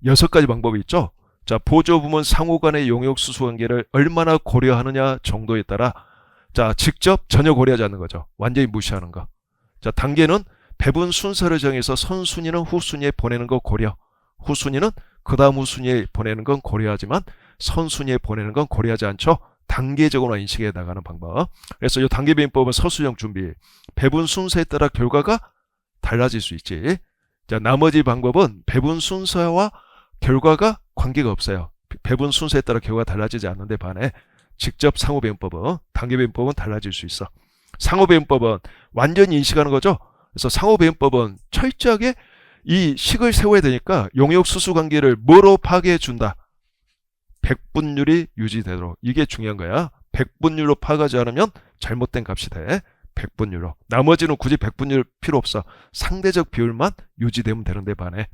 6가지 방법이 있죠. 자, 보조부문 상호 간의 용역 수수 관계를 얼마나 고려하느냐 정도에 따라 자, 직접 전혀 고려하지 않는 거죠. 완전히 무시하는 거. 자, 단계는 배분 순서를 정해서 선순위는 후순위에 보내는 거 고려. 후순위는 그 다음 후순위에 보내는 건 고려하지만 선순위에 보내는 건 고려하지 않죠. 단계적으로 인식해 나가는 방법. 그래서 이 단계 배분법은 서술형 준비. 배분 순서에 따라 결과가 달라질 수 있지. 자, 나머지 방법은 배분 순서와 결과가 관계가 없어요. 배분 순서에 따라 결과가 달라지지 않는데 반해 직접 상호 배분법은 단계 배분법은 달라질 수 있어. 상호 배분법은 완전히 인식하는 거죠. 그래서 상호 배분법은 철저하게 이 식을 세워야 되니까 용역 수수 관계를 뭐로 파괴해 준다. 백분율이 유지되도록. 이게 중요한 거야. 백분율로 파악하지 않으면 잘못된 값이 돼. 백분율로. 나머지는 굳이 백분율 필요 없어. 상대적 비율만 유지되면 되는데 반해.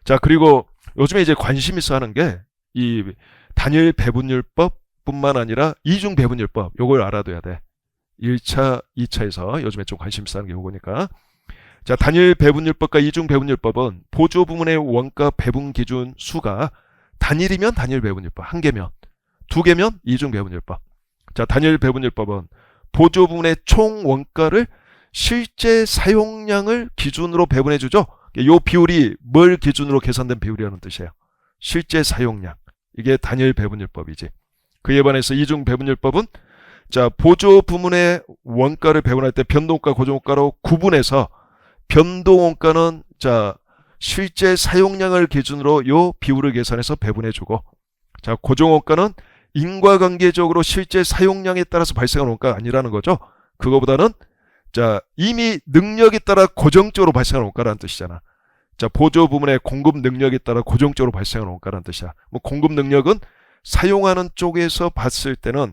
자, 그리고 요즘에 이제 관심 있어 하는 게 이 단일 배분율법 뿐만 아니라 이중 배분율법. 요걸 알아둬야 돼. 1차, 2차에서 요즘에 좀 관심 있어 하는 게 요거니까. 자, 단일 배분율법과 이중 배분율법은 보조 부문의 원가 배분 기준 수가 단일이면 단일 배분율법 한 개면, 두 개면 이중 배분율법. 자, 단일 배분율법은 보조 부문의 총 원가를 실제 사용량을 기준으로 배분해 주죠. 이 비율이 뭘 기준으로 계산된 비율이라는 뜻이에요. 실제 사용량. 이게 단일 배분율법이지. 그에 반해서 이중 배분율법은 자, 보조 부문의 원가를 배분할 때 변동원가, 고정원가로 구분해서 변동원가는 자, 실제 사용량을 기준으로 요 비율을 계산해서 배분해주고, 자, 고정원가는 인과관계적으로 실제 사용량에 따라서 발생하는 원가가 아니라는 거죠. 그거보다는 자, 이미 능력에 따라 고정적으로 발생하는 원가라는 뜻이잖아. 자, 보조 부문의 공급 능력에 따라 고정적으로 발생하는 원가라는 뜻이야. 뭐 공급 능력은 사용하는 쪽에서 봤을 때는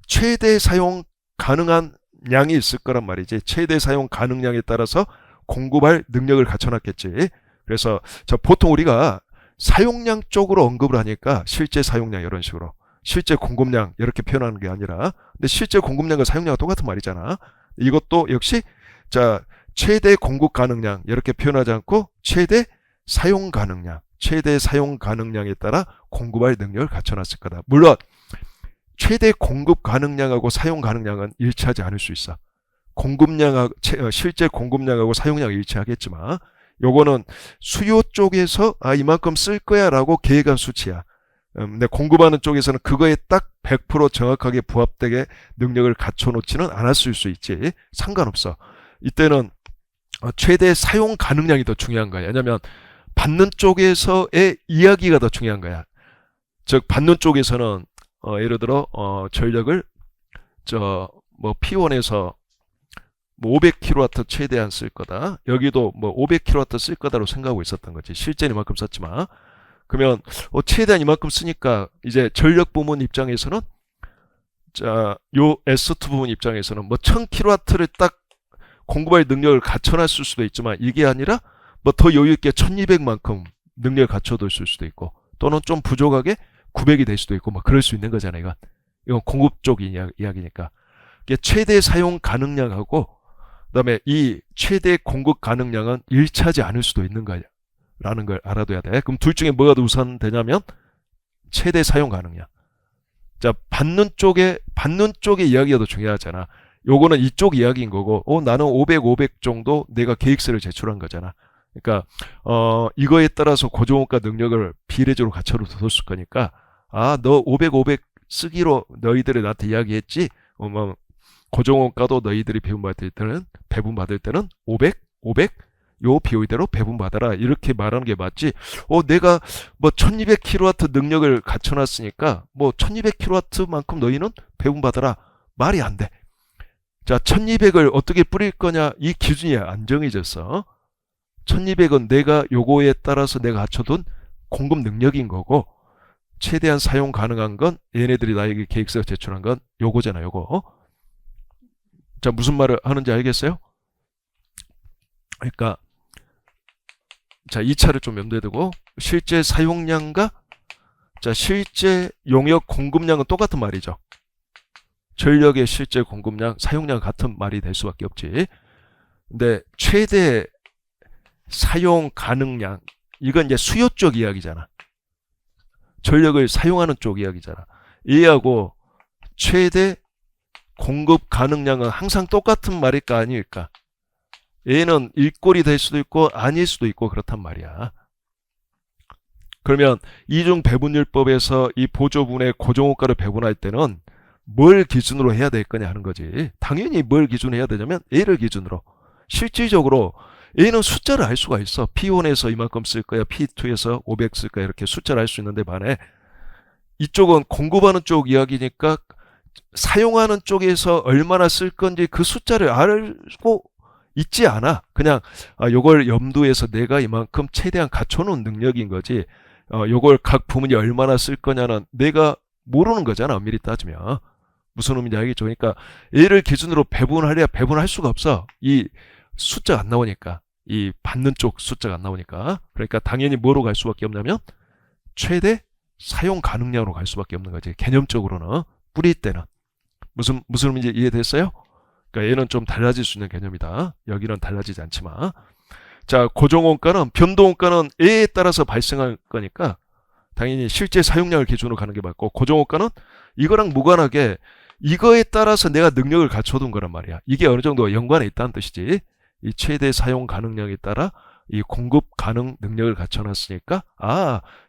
최대 사용 가능한 양이 있을 거란 말이지. 최대 사용 가능량에 따라서 공급할 능력을 갖춰놨겠지. 그래서 보통 우리가 사용량 쪽으로 언급을 하니까 실제 사용량 이런 식으로 실제 공급량 이렇게 표현하는 게 아니라 근데 실제 공급량과 사용량은 똑같은 말이잖아. 이것도 역시 자, 최대 공급 가능량 이렇게 표현하지 않고 최대 사용 가능량, 최대 사용 가능량에 따라 공급할 능력을 갖춰놨을 거다. 물론 최대 공급 가능량하고 사용 가능량은 일치하지 않을 수 있어. 공급량하고 실제 공급량하고 사용량이 일치하겠지만 요거는 수요 쪽에서 이만큼 쓸 거야 라고 계획한 수치야. 근데 공급하는 쪽에서는 그거에 딱 100% 정확하게 부합되게 능력을 갖춰놓지는 않았을 수 있지. 상관없어. 이때는 최대 사용 가능량이 더 중요한 거야. 왜냐면 받는 쪽에서의 이야기가 더 중요한 거야. 즉 받는 쪽에서는 예를 들어 전력을 P1에서 500kW 최대한 쓸 거다. 여기도 500kW 쓸 거다로 생각하고 있었던 거지. 실제는 이만큼 썼지만. 그러면 최대한 이만큼 쓰니까 이제 전력 부문 입장에서는 자, 요 S2 부문 입장에서는 1000kW를 딱 공급할 능력을 갖춰놨을 수도 있지만 이게 아니라 더 여유 있게 1200만큼 능력을 갖춰둘 수도 있고 또는 좀 부족하게 900이 될 수도 있고 그럴 수 있는 거잖아요. 이건 공급 쪽 이야기니까. 이게 최대 사용 가능량하고 그다음에 이 최대 공급 가능량은 일치하지 않을 수도 있는 거야. 라는 걸 알아둬야 돼. 그럼 둘 중에 뭐가 더 우선되냐면 최대 사용 가능량. 자, 받는 쪽의 이야기가 더 중요하잖아. 요거는 이쪽 이야기인 거고, 나는 500 정도 내가 계획서를 제출한 거잖아. 그러니까 이거에 따라서 고정원가 능력을 비례적으로 갖춰뒀을 거니까 너 500 쓰기로 너희들이 나한테 이야기했지. 고정원가도 너희들이 배분받을 때는 500, 500, 요 비율대로 배분받아라. 이렇게 말하는 게 맞지. 내가 뭐 1200kW 능력을 갖춰놨으니까 뭐 1200kW만큼 너희는 배분받아라. 말이 안 돼. 자, 1200을 어떻게 뿌릴 거냐. 이 기준이 안 정해졌어. 1200은 내가 요거에 따라서 내가 갖춰둔 공급 능력인 거고, 최대한 사용 가능한 건 얘네들이 나에게 계획서 제출한 건 요거잖아, 요거. 자, 무슨 말을 하는지 알겠어요? 그러니까 자, 2차를 좀 염두에 두고, 실제 사용량과 자, 실제 용역 공급량은 똑같은 말이죠. 전력의 실제 공급량, 사용량 같은 말이 될 수밖에 없지. 근데 최대 사용 가능량, 이건 이제 수요 쪽 이야기잖아. 전력을 사용하는 쪽 이야기잖아. 얘하고 최대 공급 가능량은 항상 똑같은 말일까 아닐까? 얘는 일꼴이 될 수도 있고 아닐 수도 있고 그렇단 말이야. 그러면 이중 배분율법에서 이 보조분의 고정원가를 배분할 때는 뭘 기준으로 해야 될 거냐 하는 거지. 당연히 뭘 기준으로 해야 되냐면 A를 기준으로. 실질적으로 A는 숫자를 알 수가 있어. P1에서 이만큼 쓸 거야, P2에서 500 쓸 거야, 이렇게 숫자를 알 수 있는데 반해 이쪽은 공급하는 쪽 이야기니까 사용하는 쪽에서 얼마나 쓸 건지 그 숫자를 알고 있지 않아. 그냥 요걸 염두에서 내가 이만큼 최대한 갖춰놓은 능력인 거지. 요걸 각 부문이 얼마나 쓸 거냐는 내가 모르는 거잖아, 엄밀히 따지면. 무슨 의미인지 알겠죠? 그러니까 얘를 기준으로 배분하려야 배분할 수가 없어. 이 숫자가 안 나오니까. 이 받는 쪽 숫자가 안 나오니까. 그러니까 당연히 뭐로 갈 수밖에 없냐면 최대 사용 가능량으로 갈 수밖에 없는 거지. 개념적으로는. 뿌릴 때는. 무슨 의미인지 이해됐어요? 그러니까 얘는 좀 달라질 수 있는 개념이다. 여기는 달라지지 않지만. 자, 고정원가는, 변동원가는 A에 따라서 발생할 거니까 당연히 실제 사용량을 기준으로 가는 게 맞고, 고정원가는 이거랑 무관하게 이거에 따라서 내가 능력을 갖춰둔 거란 말이야. 이게 어느 정도 연관에 있다는 뜻이지. 이 최대 사용 가능량에 따라 이 공급 가능 능력을 갖춰놨으니까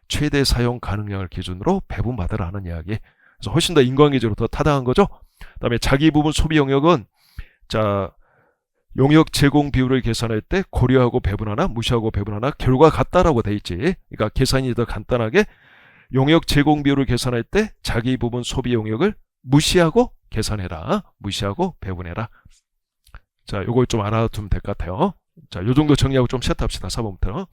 최대 사용 가능량을 기준으로 배분받으라 하는 이야기. 그래서 훨씬 더 인과관계적으로 더 타당한 거죠. 그 다음에 자기 부분 소비 용역은 자, 용역 제공 비율을 계산할 때 고려하고 배분하나 무시하고 배분하나 결과 같다라고 돼 있지. 그러니까 계산이 더 간단하게 용역 제공 비율을 계산할 때 자기 부분 소비 용역을 무시하고 계산해라. 무시하고 배분해라. 자, 요걸 좀 알아두면 될 것 같아요. 자, 요 정도 정리하고 좀 세트합시다. 4번부터.